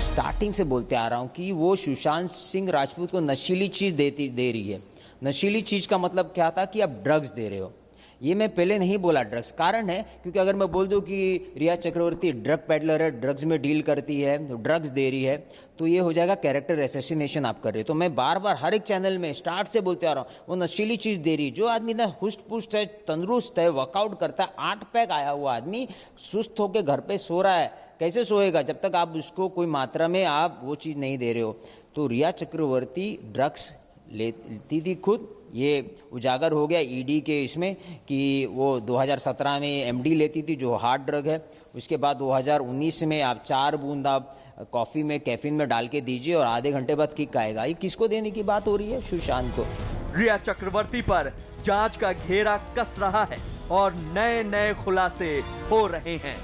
स्टार्टिंग से बोलते आ रहा हूं कि वो सुशांत सिंह राजपूत को नशीली चीज दे रही है। नशीली चीज का मतलब क्या था कि आप ड्रग्स दे रहे हो। ये मैं पहले नहीं बोला ड्रग्स, कारण है क्योंकि अगर मैं बोल दूं कि रिया चक्रवर्ती ड्रग पेडलर है, ड्रग्स में डील करती है, ड्रग्स दे रही है, तो ये हो जाएगा कैरेक्टर असैसिनेशन आप कर रहे हो। तो मैं बार बार हर एक चैनल में स्टार्ट से बोलते आ रहा हूँ, वो नशीली चीज दे रही है। जो आदमी ना हुष्ट पुष्ट है, तंदुरुस्त है, वर्कआउट करता है, 8 पैक आया हुआ आदमी सुस्त होकर घर पे सो रहा है, कैसे सोएगा जब तक आप उसको कोई मात्रा में आप वो चीज़ नहीं दे रहे हो। तो रिया चक्रवर्ती ड्रग्स लेती थी खुद, ये उजागर हो गया ईडी के इसमें कि वो 2017 में एमडी लेती थी जो हार्ड ड्रग है। उसके बाद 2019 में आप 4 बूंद आप कॉफ़ी में कैफीन में डाल के दीजिए और आधे घंटे बाद किक आएगा। ये किसको देने की बात हो रही है? सुशांत को। रिया चक्रवर्ती पर जांच का घेरा कस रहा है और नए नए खुलासे हो रहे हैं।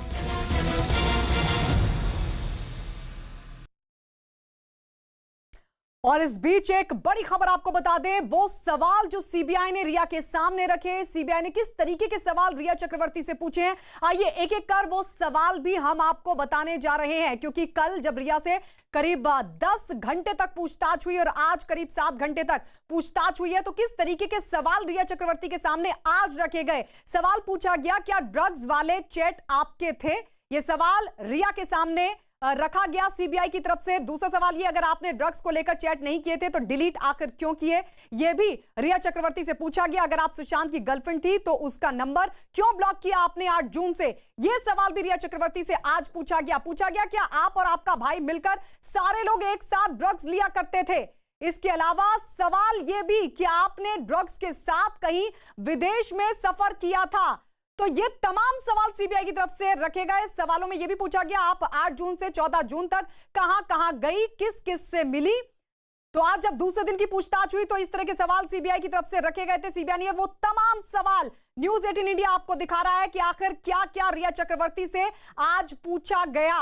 और इस बीच एक बड़ी खबर आपको बता दें, वो सवाल जो सीबीआई ने रिया के सामने रखे, सीबीआई ने किस तरीके के सवाल रिया चक्रवर्ती से पूछे हैं, आइए एक एक कर वो सवाल भी हम आपको बताने जा रहे हैं। क्योंकि कल जब रिया से करीब 10 घंटे तक पूछताछ हुई और आज करीब 7 घंटे तक पूछताछ हुई है, तो किस तरीके के सवाल रिया चक्रवर्ती के सामने आज रखे गए। सवाल पूछा गया, क्या ड्रग्स वाले चैट आपके थे? यह सवाल रिया के सामने रखा गया सीबीआई की तरफ से। दूसरा सवाल ये, अगर आपने ड्रग्स को लेकर चैट नहीं किए थे तो डिलीट आखिर क्यों किए, ये भी रिया चक्रवर्ती से पूछा गया। अगर आप सुशांत की गर्लफ्रेंड थी तो उसका नंबर क्यों ब्लॉक किया आपने 8 जून से, ये सवाल भी रिया चक्रवर्ती से आज पूछा गया। क्या आप और आपका भाई मिलकर सारे लोग एक साथ ड्रग्स लिया करते थे? इसके अलावा सवाल यह भी कि आपने ड्रग्स के साथ कहीं विदेश में सफर किया था। तो ये तमाम सवाल सीबीआई की तरफ से रखे गए। सवालों में यह भी पूछा गया, आप 8 जून से 14 जून तक कहां गई, किस किस से मिली। तो आज जब दूसरे दिन की पूछताछ हुई तो इस तरह के सवाल सीबीआई की तरफ से रखे गए थे। सीबीआई ने वो तमाम सवाल न्यूज़ 18 इंडिया आपको दिखा रहा है कि आखिर क्या क्या रिया चक्रवर्ती से आज पूछा गया।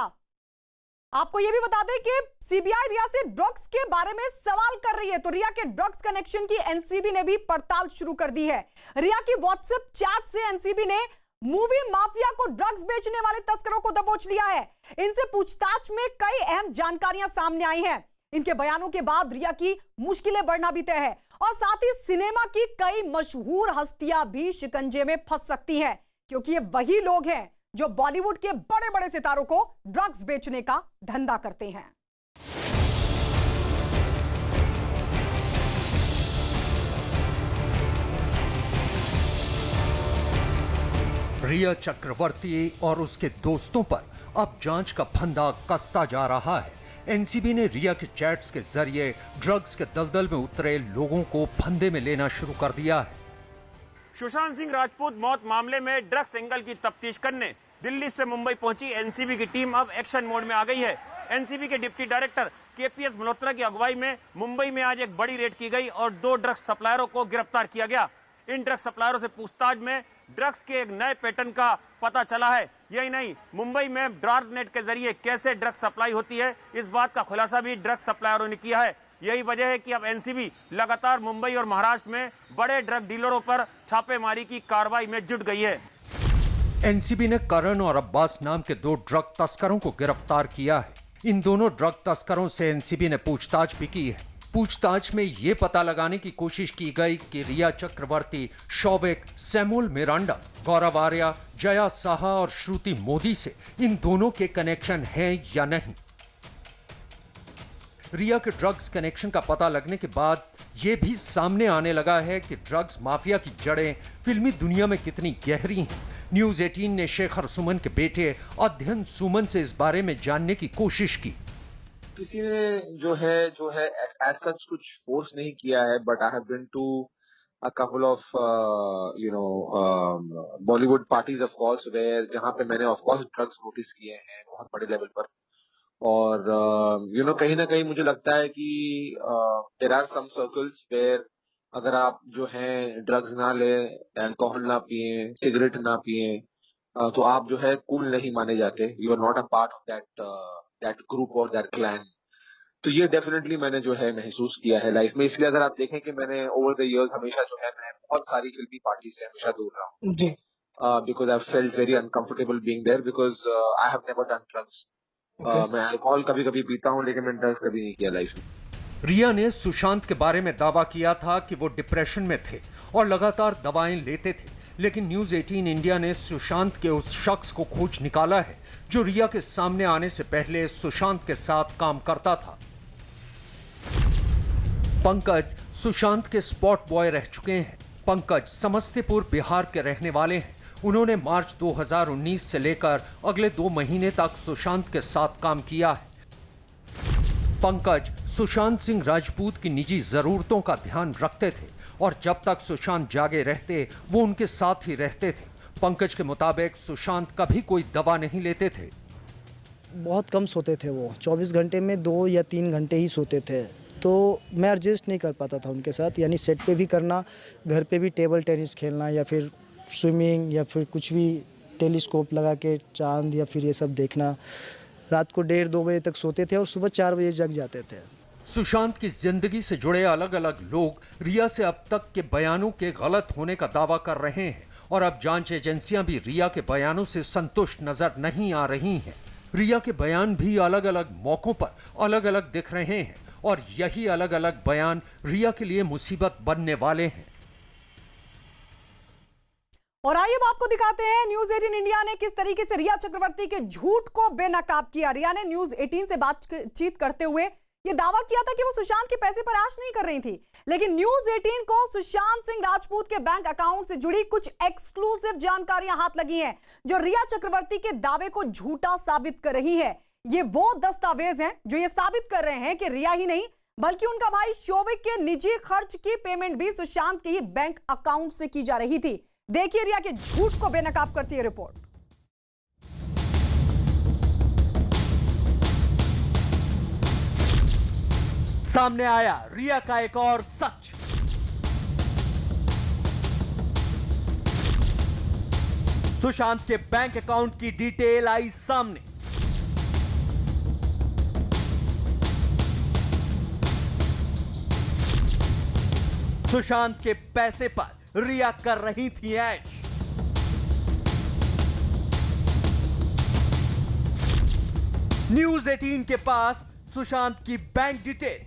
आपको यह भी बता दें कि सीबीआई रिया से ड्रग्स के बारे में सवाल कर रही है, तो रिया के ड्रग्स कनेक्शन की एनसीबी ने भी पड़ताल शुरू कर दी है। रिया की व्हाट्सएप चैट से एनसीबी ने मूवी माफिया को ड्रग्स बेचने वाले तस्करों को दबोच लिया है। इनसे पूछताछ में कई अहम जानकारियां सामने आई हैं। इनके बयानों के बाद रिया की मुश्किलें बढ़ना भी तय है और साथ ही सिनेमा की कई मशहूर हस्तियां भी शिकंजे में फंस सकती हैं, क्योंकि ये वही लोग हैं जो बॉलीवुड के बड़े बड़े सितारों को ड्रग्स बेचने का धंधा करते हैं। रिया चक्रवर्ती और उसके दोस्तों पर अब जांच का फंदा कसता जा रहा है। एनसीबी ने रिया के चैट्स के जरिए ड्रग्स के दलदल में उतरे लोगों को फंदे में लेना शुरू कर दिया है। सुशांत सिंह राजपूत मौत मामले में ड्रग्स एंगल की तफ्तीश करने दिल्ली से मुंबई पहुंची एनसीबी की टीम अब एक्शन मोड में आ गई है। एनसीबी के डिप्टी डायरेक्टर केपीएस मल्होत्रा की अगुवाई में मुंबई में आज एक बड़ी रेड की गई और 2 ड्रग्स सप्लायरों को गिरफ्तार किया गया। इन ड्रग्स सप्लायरों से पूछताछ में ड्रग्स के एक नए पैटर्न का पता चला है। यही नहीं, मुंबई में डार्क नेट के जरिए कैसे ड्रग्स सप्लाई होती है, इस बात का खुलासा भी ड्रग्स सप्लायरों ने किया है। यही वजह है कि अब एनसीबी लगातार मुंबई और महाराष्ट्र में बड़े ड्रग डीलरों पर छापेमारी की कार्रवाई में जुट गई है। एनसीबी ने करण और अब्बास नाम के 2 ड्रग तस्करों को गिरफ्तार किया है। इन दोनों ड्रग तस्करों से एनसीबी ने पूछताछ भी की है। पूछताछ में ये पता लगाने की कोशिश की गई कि रिया चक्रवर्ती, शौविक, सैमुअल मिरांडा, गौरव आर्या, जया साहा और श्रुति मोदी से इन दोनों के कनेक्शन हैं या नहीं। रिया के ड्रग्स कनेक्शन का पता लगने के बाद यह भी सामने आने लगा है कि ड्रग्स माफिया की जड़ें फिल्मी दुनिया में कितनी गहरी हैं। न्यूज 18 ने शेखर सुमन के बेटे अध्ययन सुमन से इस बारे में जानने की कोशिश की। किसी ने जो है एज सच कुछ फोर्स नहीं किया है, but I have been to a couple of Bollywood parties of course where जहां पे मैंने ऑफ कोर्स ड्रग्स नोटिस किए हैं बहुत बड़े लेवल पर। और कहीं ना कहीं मुझे लगता है कि there are some circles where अगर आप जो है ड्रग्स ना ले, अल्कोहल ना पिए, सिगरेट ना पिए, तो आप जो है कूल नहीं माने जाते। You are not a part of that group और दैट क्लैन। तो ये डेफिनेटली मैंने जो है महसूस किया है लाइफ में। इसलिए अगर आप देखें कि मैंने ओवर द इयर्स हमेशा जो है मैं बहुत सारी फिल्मी पार्टी से हमेशा दूर रहा हूँ जी, because I felt very uncomfortable being there because I have never done drugs. मैं अल्कोहल कभी कभी पीता हूँ लेकिन मैंने ड्रग्स कभी नहीं किया लाइफ में। रिया ने सुशांत के बारे में दावा किया था कि वो डिप्रेशन में थे और लगातार दवाएं लेते थे, लेकिन न्यूज 18 इंडिया ने सुशांत के उस शख्स को खोज निकाला है जो रिया के सामने आने से पहले सुशांत के साथ काम करता था। पंकज सुशांत के स्पॉट बॉय रह चुके हैं। पंकज समस्तीपुर बिहार के रहने वाले हैं। उन्होंने मार्च 2019 से लेकर अगले 2 महीने तक सुशांत के साथ काम किया है। पंकज सुशांत सिंह राजपूत की निजी जरूरतों का ध्यान रखते थे और जब तक सुशांत जागे रहते वो उनके साथ ही रहते थे। पंकज के मुताबिक सुशांत कभी कोई दवा नहीं लेते थे। बहुत कम सोते थे वो, 24 घंटे में 2 या 3 घंटे ही सोते थे, तो मैं एडजस्ट नहीं कर पाता था उनके साथ। यानी सेट पे भी करना, घर पे भी टेबल टेनिस खेलना या फिर स्विमिंग या फिर कुछ भी टेलीस्कोप लगा के चांद या फिर ये सब देखना। रात को 1:30-2 बजे तक सोते थे और सुबह 4 बजे जग जाते थे। सुशांत की जिंदगी से जुड़े अलग अलग लोग रिया से अब तक के बयानों के गलत होने का दावा कर रहे हैं और अब जांच एजेंसियां भी रिया के बयानों से संतुष्ट नजर नहीं आ रही हैं। रिया के बयान भी अलग अलग मौकों पर अलग अलग दिख रहे हैं और यही अलग अलग बयान रिया के लिए मुसीबत बनने वाले हैं। और आइए अब आपको दिखाते हैं न्यूज 18 इंडिया ने किस तरीके से रिया चक्रवर्ती के झूठ को बेनकाब किया। रिया ने न्यूज 18 से बातचीत करते हुए ये दावा किया था कि वो सुशांत के पैसे पर आश नहीं कर रही थी, लेकिन न्यूज 18 को सुशांत सिंह राजपूत के बैंक अकाउंट से जुड़ी कुछ एक्सक्लूसिव जानकारियां हाथ लगी हैं जो रिया चक्रवर्ती के दावे को झूठा साबित कर रही है। ये वो दस्तावेज हैं जो ये साबित कर रहे हैं कि रिया ही नहीं बल्कि उनका भाई शौविक के निजी खर्च की पेमेंट भी सुशांत के ही बैंक अकाउंट से की जा रही थी। देखिए रिया के झूठ को बेनकाब करती है रिपोर्ट। सामने आया रिया का एक और सच। सुशांत के बैंक अकाउंट की डिटेल आई सामने। सुशांत के पैसे पर रिया कर रही थी ऐश। न्यूज 18 के पास सुशांत की बैंक डिटेल।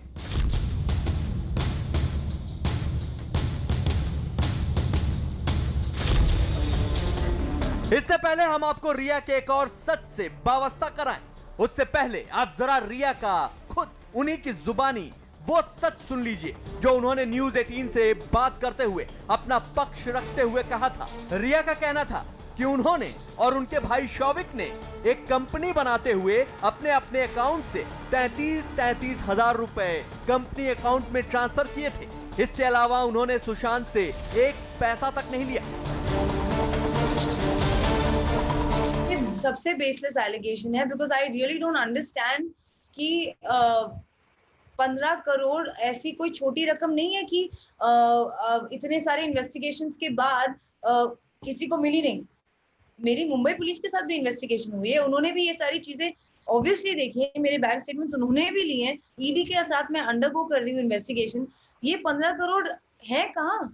इससे पहले हम आपको रिया के एक और सच से वाबस्ता कराएं, उससे पहले आप जरा रिया का खुद उन्हीं की जुबानी वो सच सुन लीजिए जो उन्होंने न्यूज 18 से बात करते हुए अपना पक्ष रखते हुए कहा था। रिया का कहना था कि उन्होंने और उनके भाई शौविक ने एक कंपनी बनाते हुए अपने अपने अकाउंट से 33 हजार रुपए कंपनी अकाउंट में ट्रांसफर किए थे। इसके अलावा उन्होंने सुशांत से एक पैसा तक नहीं लिया। सबसे बेसलेस एलिगेशन है because I really don't understand कि 15 करोड़ ऐसी कोई छोटी रकम नहीं है कि इतने सारे इन्वेस्टिगेशंस के बाद किसी को मिली नहीं। मेरी मुंबई पुलिस के साथ भी इन्वेस्टिगेशन हुई है, उन्होंने भी ये सारी चीजें ऑब्वियसली देखी है, मेरे बैंक स्टेटमेंट्स उन्होंने भी लिए हैं। ईडी के साथ मैं अंडरगो कर रही हूँ इन्वेस्टिगेशन। ये 15 करोड़ है कहाँ?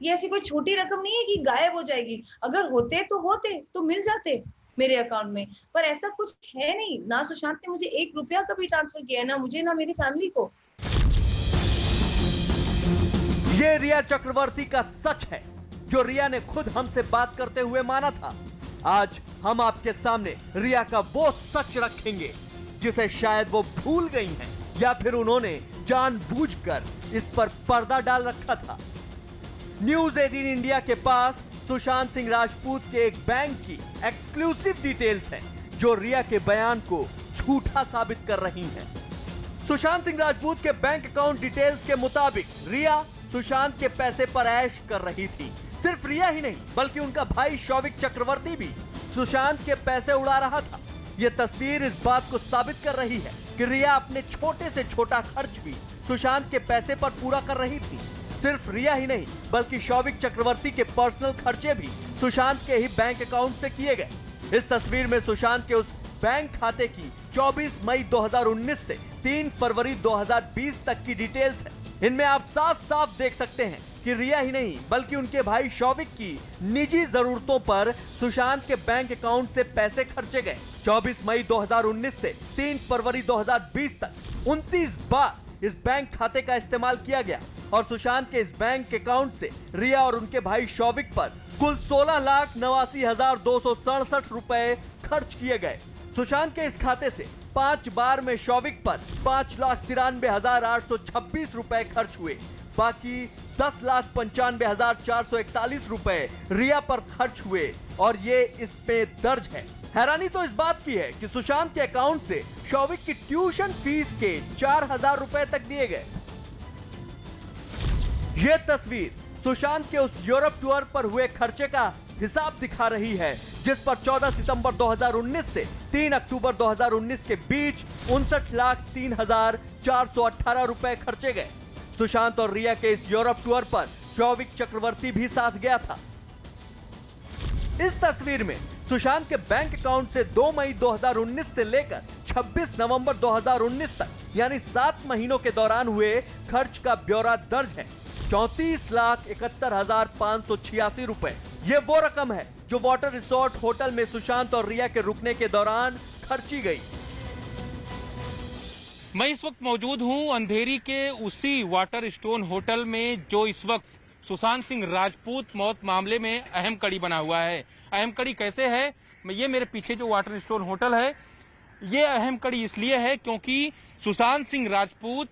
ये ऐसी कोई छोटी रकम नहीं है कि गायब हो जाएगी। अगर होते तो मिल जाते मेरे अकाउंट में, पर ऐसा कुछ है नहीं। ना सुशांत ने मुझे 1 रुपया कभी ट्रांसफर किया है, ना मुझे ना मेरी फैमिली को। ये रिया चक्रवर्ती का सच है जो रिया ने खुद हमसे बात करते हुए माना था। आज हम आपके सामने रिया का वो सच रखेंगे जिसे शायद वो भूल गई हैं या फिर उन्होंने जानबूझकर इस पर पर्दा डाल रखा था। न्यूज 18 इंडिया के पास सुशांत सिंह राजपूत के एक बैंक की एक्सक्लूसिव डिटेल्स हैं जो रिया के बयान को झूठा साबित कर रही हैं। सुशांत सिंह राजपूत के बैंक अकाउंट डिटेल्स के मुताबिक रिया सुशांत के पैसे पर ऐश कर रही थी। सिर्फ रिया ही नहीं बल्कि उनका भाई शौविक चक्रवर्ती भी सुशांत के पैसे उड़ा रहा था। यह तस्वीर इस बात को साबित कर रही है कि रिया अपने छोटे से छोटा खर्च भी सुशांत के पैसे पर पूरा कर रही थी। सिर्फ रिया ही नहीं बल्कि शौविक चक्रवर्ती के पर्सनल खर्चे भी सुशांत के ही बैंक अकाउंट से किए गए। इस तस्वीर में सुशांत के उस बैंक खाते की 24 मई 2019 से 3 फरवरी 2020 तक की डिटेल्स है। इनमें आप साफ साफ देख सकते हैं कि रिया ही नहीं बल्कि उनके भाई शौविक की निजी जरूरतों पर सुशांत के बैंक अकाउंट से पैसे खर्चे गए। 24 मई 2019 से 3 फरवरी 2020 तक 29 बार इस बैंक खाते का इस्तेमाल किया गया और सुशांत के इस बैंक अकाउंट से रिया और उनके भाई शौविक पर कुल 16,89,267 रुपए खर्च किए गए। सुशांत के इस खाते से 5 बार में शौविक पर 5,93,826 रुपए खर्च हुए। बाकी 10,95,441 रुपए रिया पर खर्च हुए और ये इस पे दर्ज है। हैरानी तो इस बात की है कि सुशांत के अकाउंट से शौविक की ट्यूशन फीस के 4,000 रुपए तक दिए गए। ये तस्वीर सुशांत के उस यूरोप टूर पर हुए खर्चे का हिसाब दिखा रही है जिस पर 14 सितंबर 2019 से 3 अक्टूबर 2019 के बीच 59,03,418 रुपए खर्चे गए। सुशांत और रिया के इस यूरोप टूर पर शौविक चक्रवर्ती भी साथ गया था। इस तस्वीर में सुशांत के बैंक अकाउंट से 2 मई 2019 से लेकर 26 नवंबर 2019 तक यानी 7 महीनों के दौरान हुए खर्च का ब्यौरा दर्ज है। 34,71,586 रुपए। ये वो रकम है जो वाटर रिसोर्ट होटल में सुशांत और रिया के रुकने के दौरान खर्ची गई। मैं इस वक्त मौजूद हूं अंधेरी के उसी वाटर स्टोन होटल में जो इस वक्त सुशांत सिंह राजपूत मौत मामले में अहम कड़ी बना हुआ है। अहम कड़ी कैसे है? ये मेरे पीछे जो वाटर स्टोन होटल है ये अहम कड़ी इसलिए है क्योंकि सुशांत सिंह राजपूत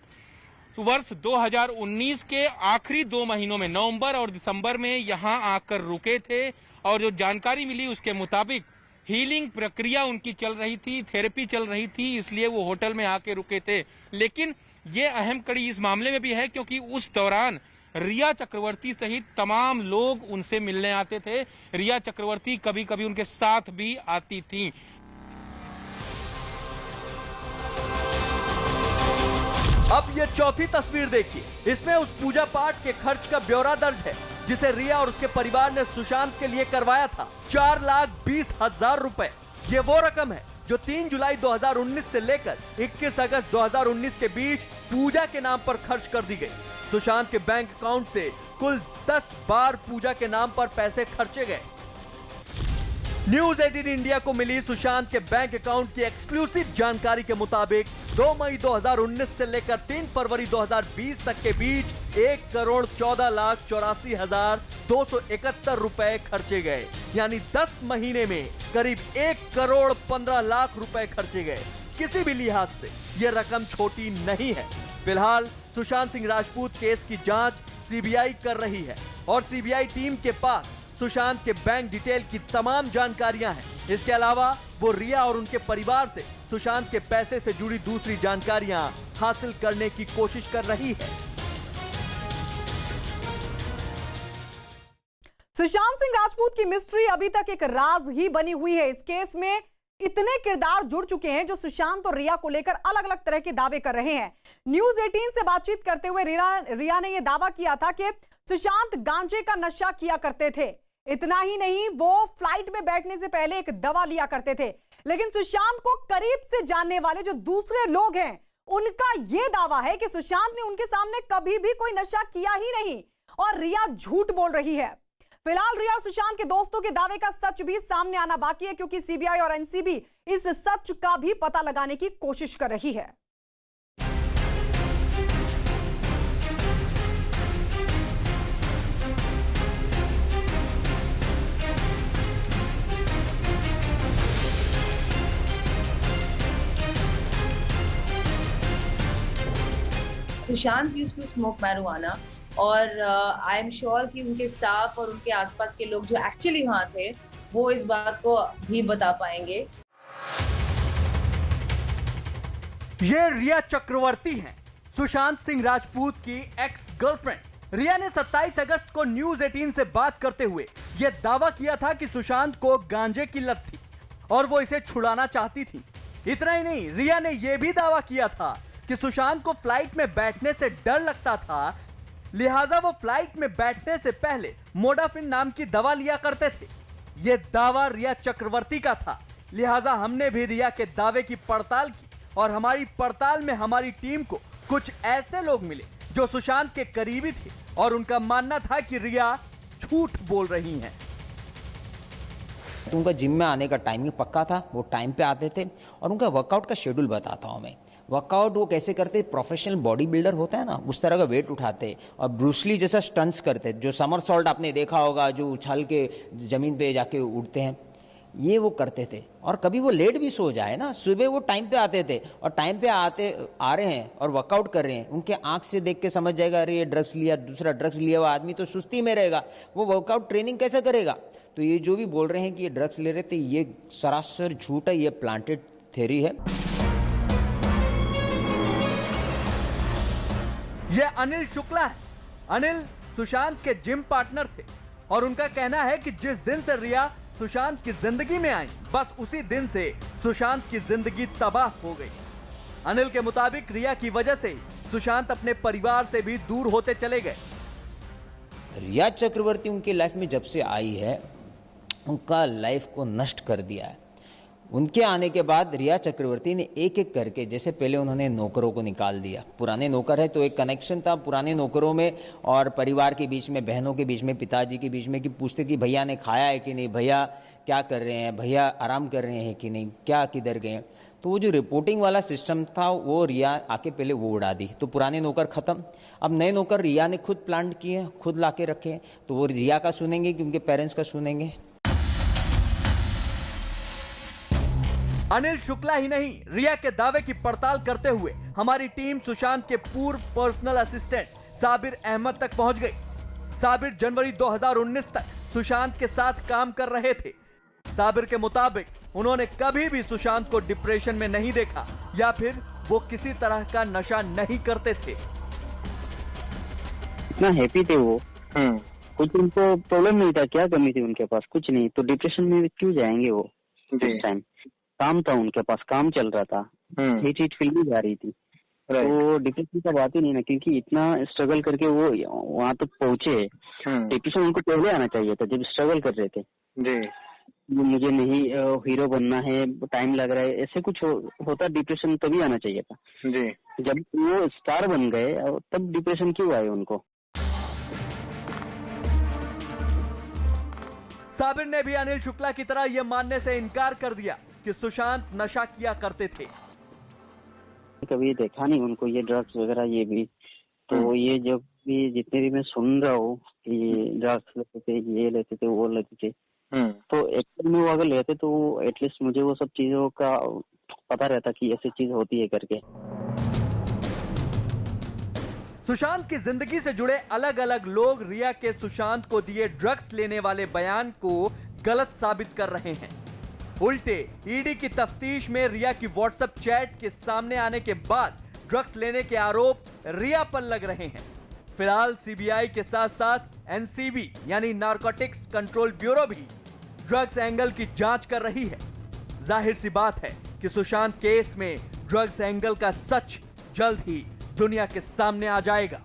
वर्ष 2019 के आखिरी 2 महीनों में नवंबर और दिसंबर में यहां आकर रुके थे और जो जानकारी मिली उसके मुताबिक हीलिंग प्रक्रिया उनकी चल रही थी, थेरेपी चल रही थी, इसलिए वो होटल में आके रुके थे। लेकिन ये अहम कड़ी इस मामले में भी है क्योंकि उस दौरान रिया चक्रवर्ती सहित तमाम लोग उनसे मिलने आते थे। रिया चक्रवर्ती कभी कभी उनके साथ भी आती थी। अब ये चौथी तस्वीर देखिए। इसमें उस पूजा पाठ के खर्च का ब्यौरा दर्ज है जिसे रिया और उसके परिवार ने सुशांत के लिए करवाया था। 4,20,000 रुपए। ये वो रकम है जो 3 जुलाई 2019 से लेकर 21 अगस्त 2019 के बीच पूजा के नाम पर खर्च कर दी गई। सुशांत के बैंक अकाउंट से कुल 10 बार पूजा के नाम पर पैसे खर्चे गए। न्यूज 18 इंडिया को मिली सुशांत के बैंक अकाउंट की एक्सक्लूसिव जानकारी के मुताबिक 2 मई 2019 से लेकर 3 फरवरी 2020 तक के बीच 1,14,84,271 रुपए खर्चे गए। यानी 10 महीने में करीब 1,15,00,000 रुपए खर्चे गए। किसी भी लिहाज से यह रकम छोटी नहीं है। फिलहाल सुशांत सिंह राजपूत केस की जांच सीबीआई कर रही है और सीबीआई टीम के पास सुशांत के बैंक डिटेल की तमाम जानकारियां हैं। इसके अलावा वो रिया और उनके परिवार से सुशांत के पैसे से जुड़ी दूसरी जानकारियां हासिल करने की कोशिश कर रही है। सुशांत सिंह राजपूत की मिस्ट्री अभी तक एक राज ही बनी हुई है। इस केस में इतने किरदार जुड़ चुके हैं जो सुशांत और रिया को लेकर अलग अलग तरह के दावे कर रहे हैं। न्यूज 18 से बातचीत करते हुए रिया ने यह दावा किया था कि सुशांत गांजे का नशा किया करते थे। इतना ही नहीं, वो फ्लाइट में बैठने से पहले एक दवा लिया करते थे। लेकिन सुशांत को करीब से जानने वाले जो दूसरे लोग हैं उनका यह दावा है कि सुशांत ने उनके सामने कभी भी कोई नशा किया ही नहीं और रिया झूठ बोल रही है। फिलहाल रिया और सुशांत के दोस्तों के दावे का सच भी सामने आना बाकी है क्योंकि सीबीआई और एनसीबी इस सच का भी पता लगाने की कोशिश कर रही है। Sushant used to smoke marijuana और आई एम श्योर कि उनके स्टाफ और उनके आसपास के लोग जो एक्चुअली वहाँ थे वो इस बात को भी बता पाएंगे। ये रिया चक्रवर्ती हैं, सुशांत सिंह राजपूत की एक्स गर्लफ्रेंड। रिया ने 27 अगस्त को न्यूज 18 से बात करते हुए यह दावा किया था कि सुशांत को गांजे की लत थी और वो इसे छुड़ाना चाहती थी। इतना ही नहीं, रिया ने यह भी दावा किया था कि सुशांत को फ्लाइट में बैठने से डर लगता था, लिहाजा वो फ्लाइट में बैठने से पहले मोडाफिन नाम की दवा लिया करते थे। यह दावा रिया चक्रवर्ती का था, लिहाजा हमने भी रिया के दावे की पड़ताल की और हमारी पड़ताल में हमारी टीम को कुछ ऐसे लोग मिले जो सुशांत के करीबी थे और उनका मानना था कि रिया झूठ बोल रही हैं। तो उनका जिम में आने का टाइमिंग पक्का था, वो टाइम पे आते थे और उनका वर्कआउट का शेड्यूल बताता हूँ मैं। वर्कआउट वो कैसे करते, प्रोफेशनल बॉडी बिल्डर होता है ना, उस तरह का वेट उठाते और ब्रूसली जैसा स्टंट्स करते, जो समरसॉल्ट आपने देखा होगा, जो उछल के जमीन पे जाके उड़ते हैं, ये वो करते थे। और कभी वो लेट भी सो जाए ना, सुबह वो टाइम पे आते थे और टाइम पे आ रहे हैं और वर्कआउट कर रहे हैं, उनके आंख से देख के समझ जाएगा अरे ये ड्रग्स लिया, दूसरा ड्रग्स लिया हुआ आदमी तो सुस्ती में रहेगा, वो वर्कआउट ट्रेनिंग कैसे करेगा। तो ये जो भी बोल रहे हैं कि ये ड्रग्स ले रहे थे, ये सरासर झूठ है, ये प्लांटेड थ्योरी है। ये अनिल शुक्ला है। अनिल सुशांत के जिम पार्टनर थे और उनका कहना है कि जिस दिन से रिया सुशांत की जिंदगी में आई, बस उसी दिन से सुशांत की जिंदगी तबाह हो गई। अनिल के मुताबिक रिया की वजह से सुशांत अपने परिवार से भी दूर होते चले गए। रिया चक्रवर्ती उनकी लाइफ में जब से आई है, उनका लाइफ को नष्ट कर दिया है। उनके आने के बाद रिया चक्रवर्ती ने एक एक करके, जैसे पहले उन्होंने नौकरों को निकाल दिया, पुराने नौकर है तो एक कनेक्शन था पुराने नौकरों में और परिवार के बीच में, बहनों के बीच में, पिताजी के बीच में, कि पूछते थी भैया ने खाया है कि नहीं, भैया क्या कर रहे हैं, भैया आराम कर रहे हैं कि नहीं, क्या किधर गए। तो वो जो रिपोर्टिंग वाला सिस्टम था वो रिया आके पहले वो उड़ा दी, तो पुराने नौकर खत्म। अब नए नौकर रिया ने खुद प्लांट किए, खुद ला के रखे, तो वो रिया का सुनेंगे कि उनके पेरेंट्स का सुनेंगे। अनिल शुक्ला ही नहीं, रिया के दावे की पड़ताल करते हुए हमारी टीम सुशांत के पूर्व पर्सनल असिस्टेंट साबिर अहमद तक पहुंच गई। साबिर जनवरी 2019 तक सुशांत के साथ काम कर रहे थे। साबिर के मुताबिक उन्होंने कभी भी सुशांत को डिप्रेशन में नहीं देखा या फिर वो किसी तरह का नशा नहीं करते थे। इतना हैप्पी थे वो, कुछ उनको प्रॉब्लम नहीं था, क्या कमी थी उनके पास, कुछ नहीं, तो डिप्रेशन में क्यों जाएंगे वो। इस टाइम काम था उनके पास, काम चल रहा था, ये चीज फील नहीं जा रही थी, तो डिप्रेशन का बात ही नहीं ना, क्योंकि इतना स्ट्रगल करके वो वहां तक पहुंचे। डिप्रेशन उनको पहले आना चाहिए था जब स्ट्रगल कर रहे थे जी, मुझे नहीं हीरो बनना है, टाइम लग रहा है, ऐसे कुछ होता डिप्रेशन तभी आना चाहिए था जी। जब वो स्टार बन गए तब डिप्रेशन क्यों आए उनको। साबिर ने भी अनिल शुक्ला की तरह यह मानने से इनकार कर दिया कि सुशांत नशा किया करते थे। कभी देखा नहीं उनको ये ड्रग्स वगैरह, ये भी तो ये जब भी जितने भी मैं सुन रहा हूँ कि ड्रग्स लेते थे, ये लेते थे, वो लेते थे, तो एक्चुअली में वो अगर लेते तो एटलीस्ट मुझे वो सब चीजों का पता रहता कि ऐसी चीज होती है करके। सुशांत की जिंदगी से जुड़े अलग अलग लोग रिया के सुशांत को दिए ड्रग्स लेने वाले बयान को गलत साबित कर रहे हैं। उल्टे ईडी की तफ्तीश में रिया की व्हाट्सएप चैट के सामने आने के बाद ड्रग्स लेने के आरोप रिया पर लग रहे हैं। फिलहाल सीबीआई के साथ साथ एनसीबी यानी नारकोटिक्स कंट्रोल ब्यूरो भी ड्रग्स एंगल की जांच कर रही है। जाहिर सी बात है कि सुशांत केस में ड्रग्स एंगल का सच जल्द ही दुनिया के सामने आ जाएगा।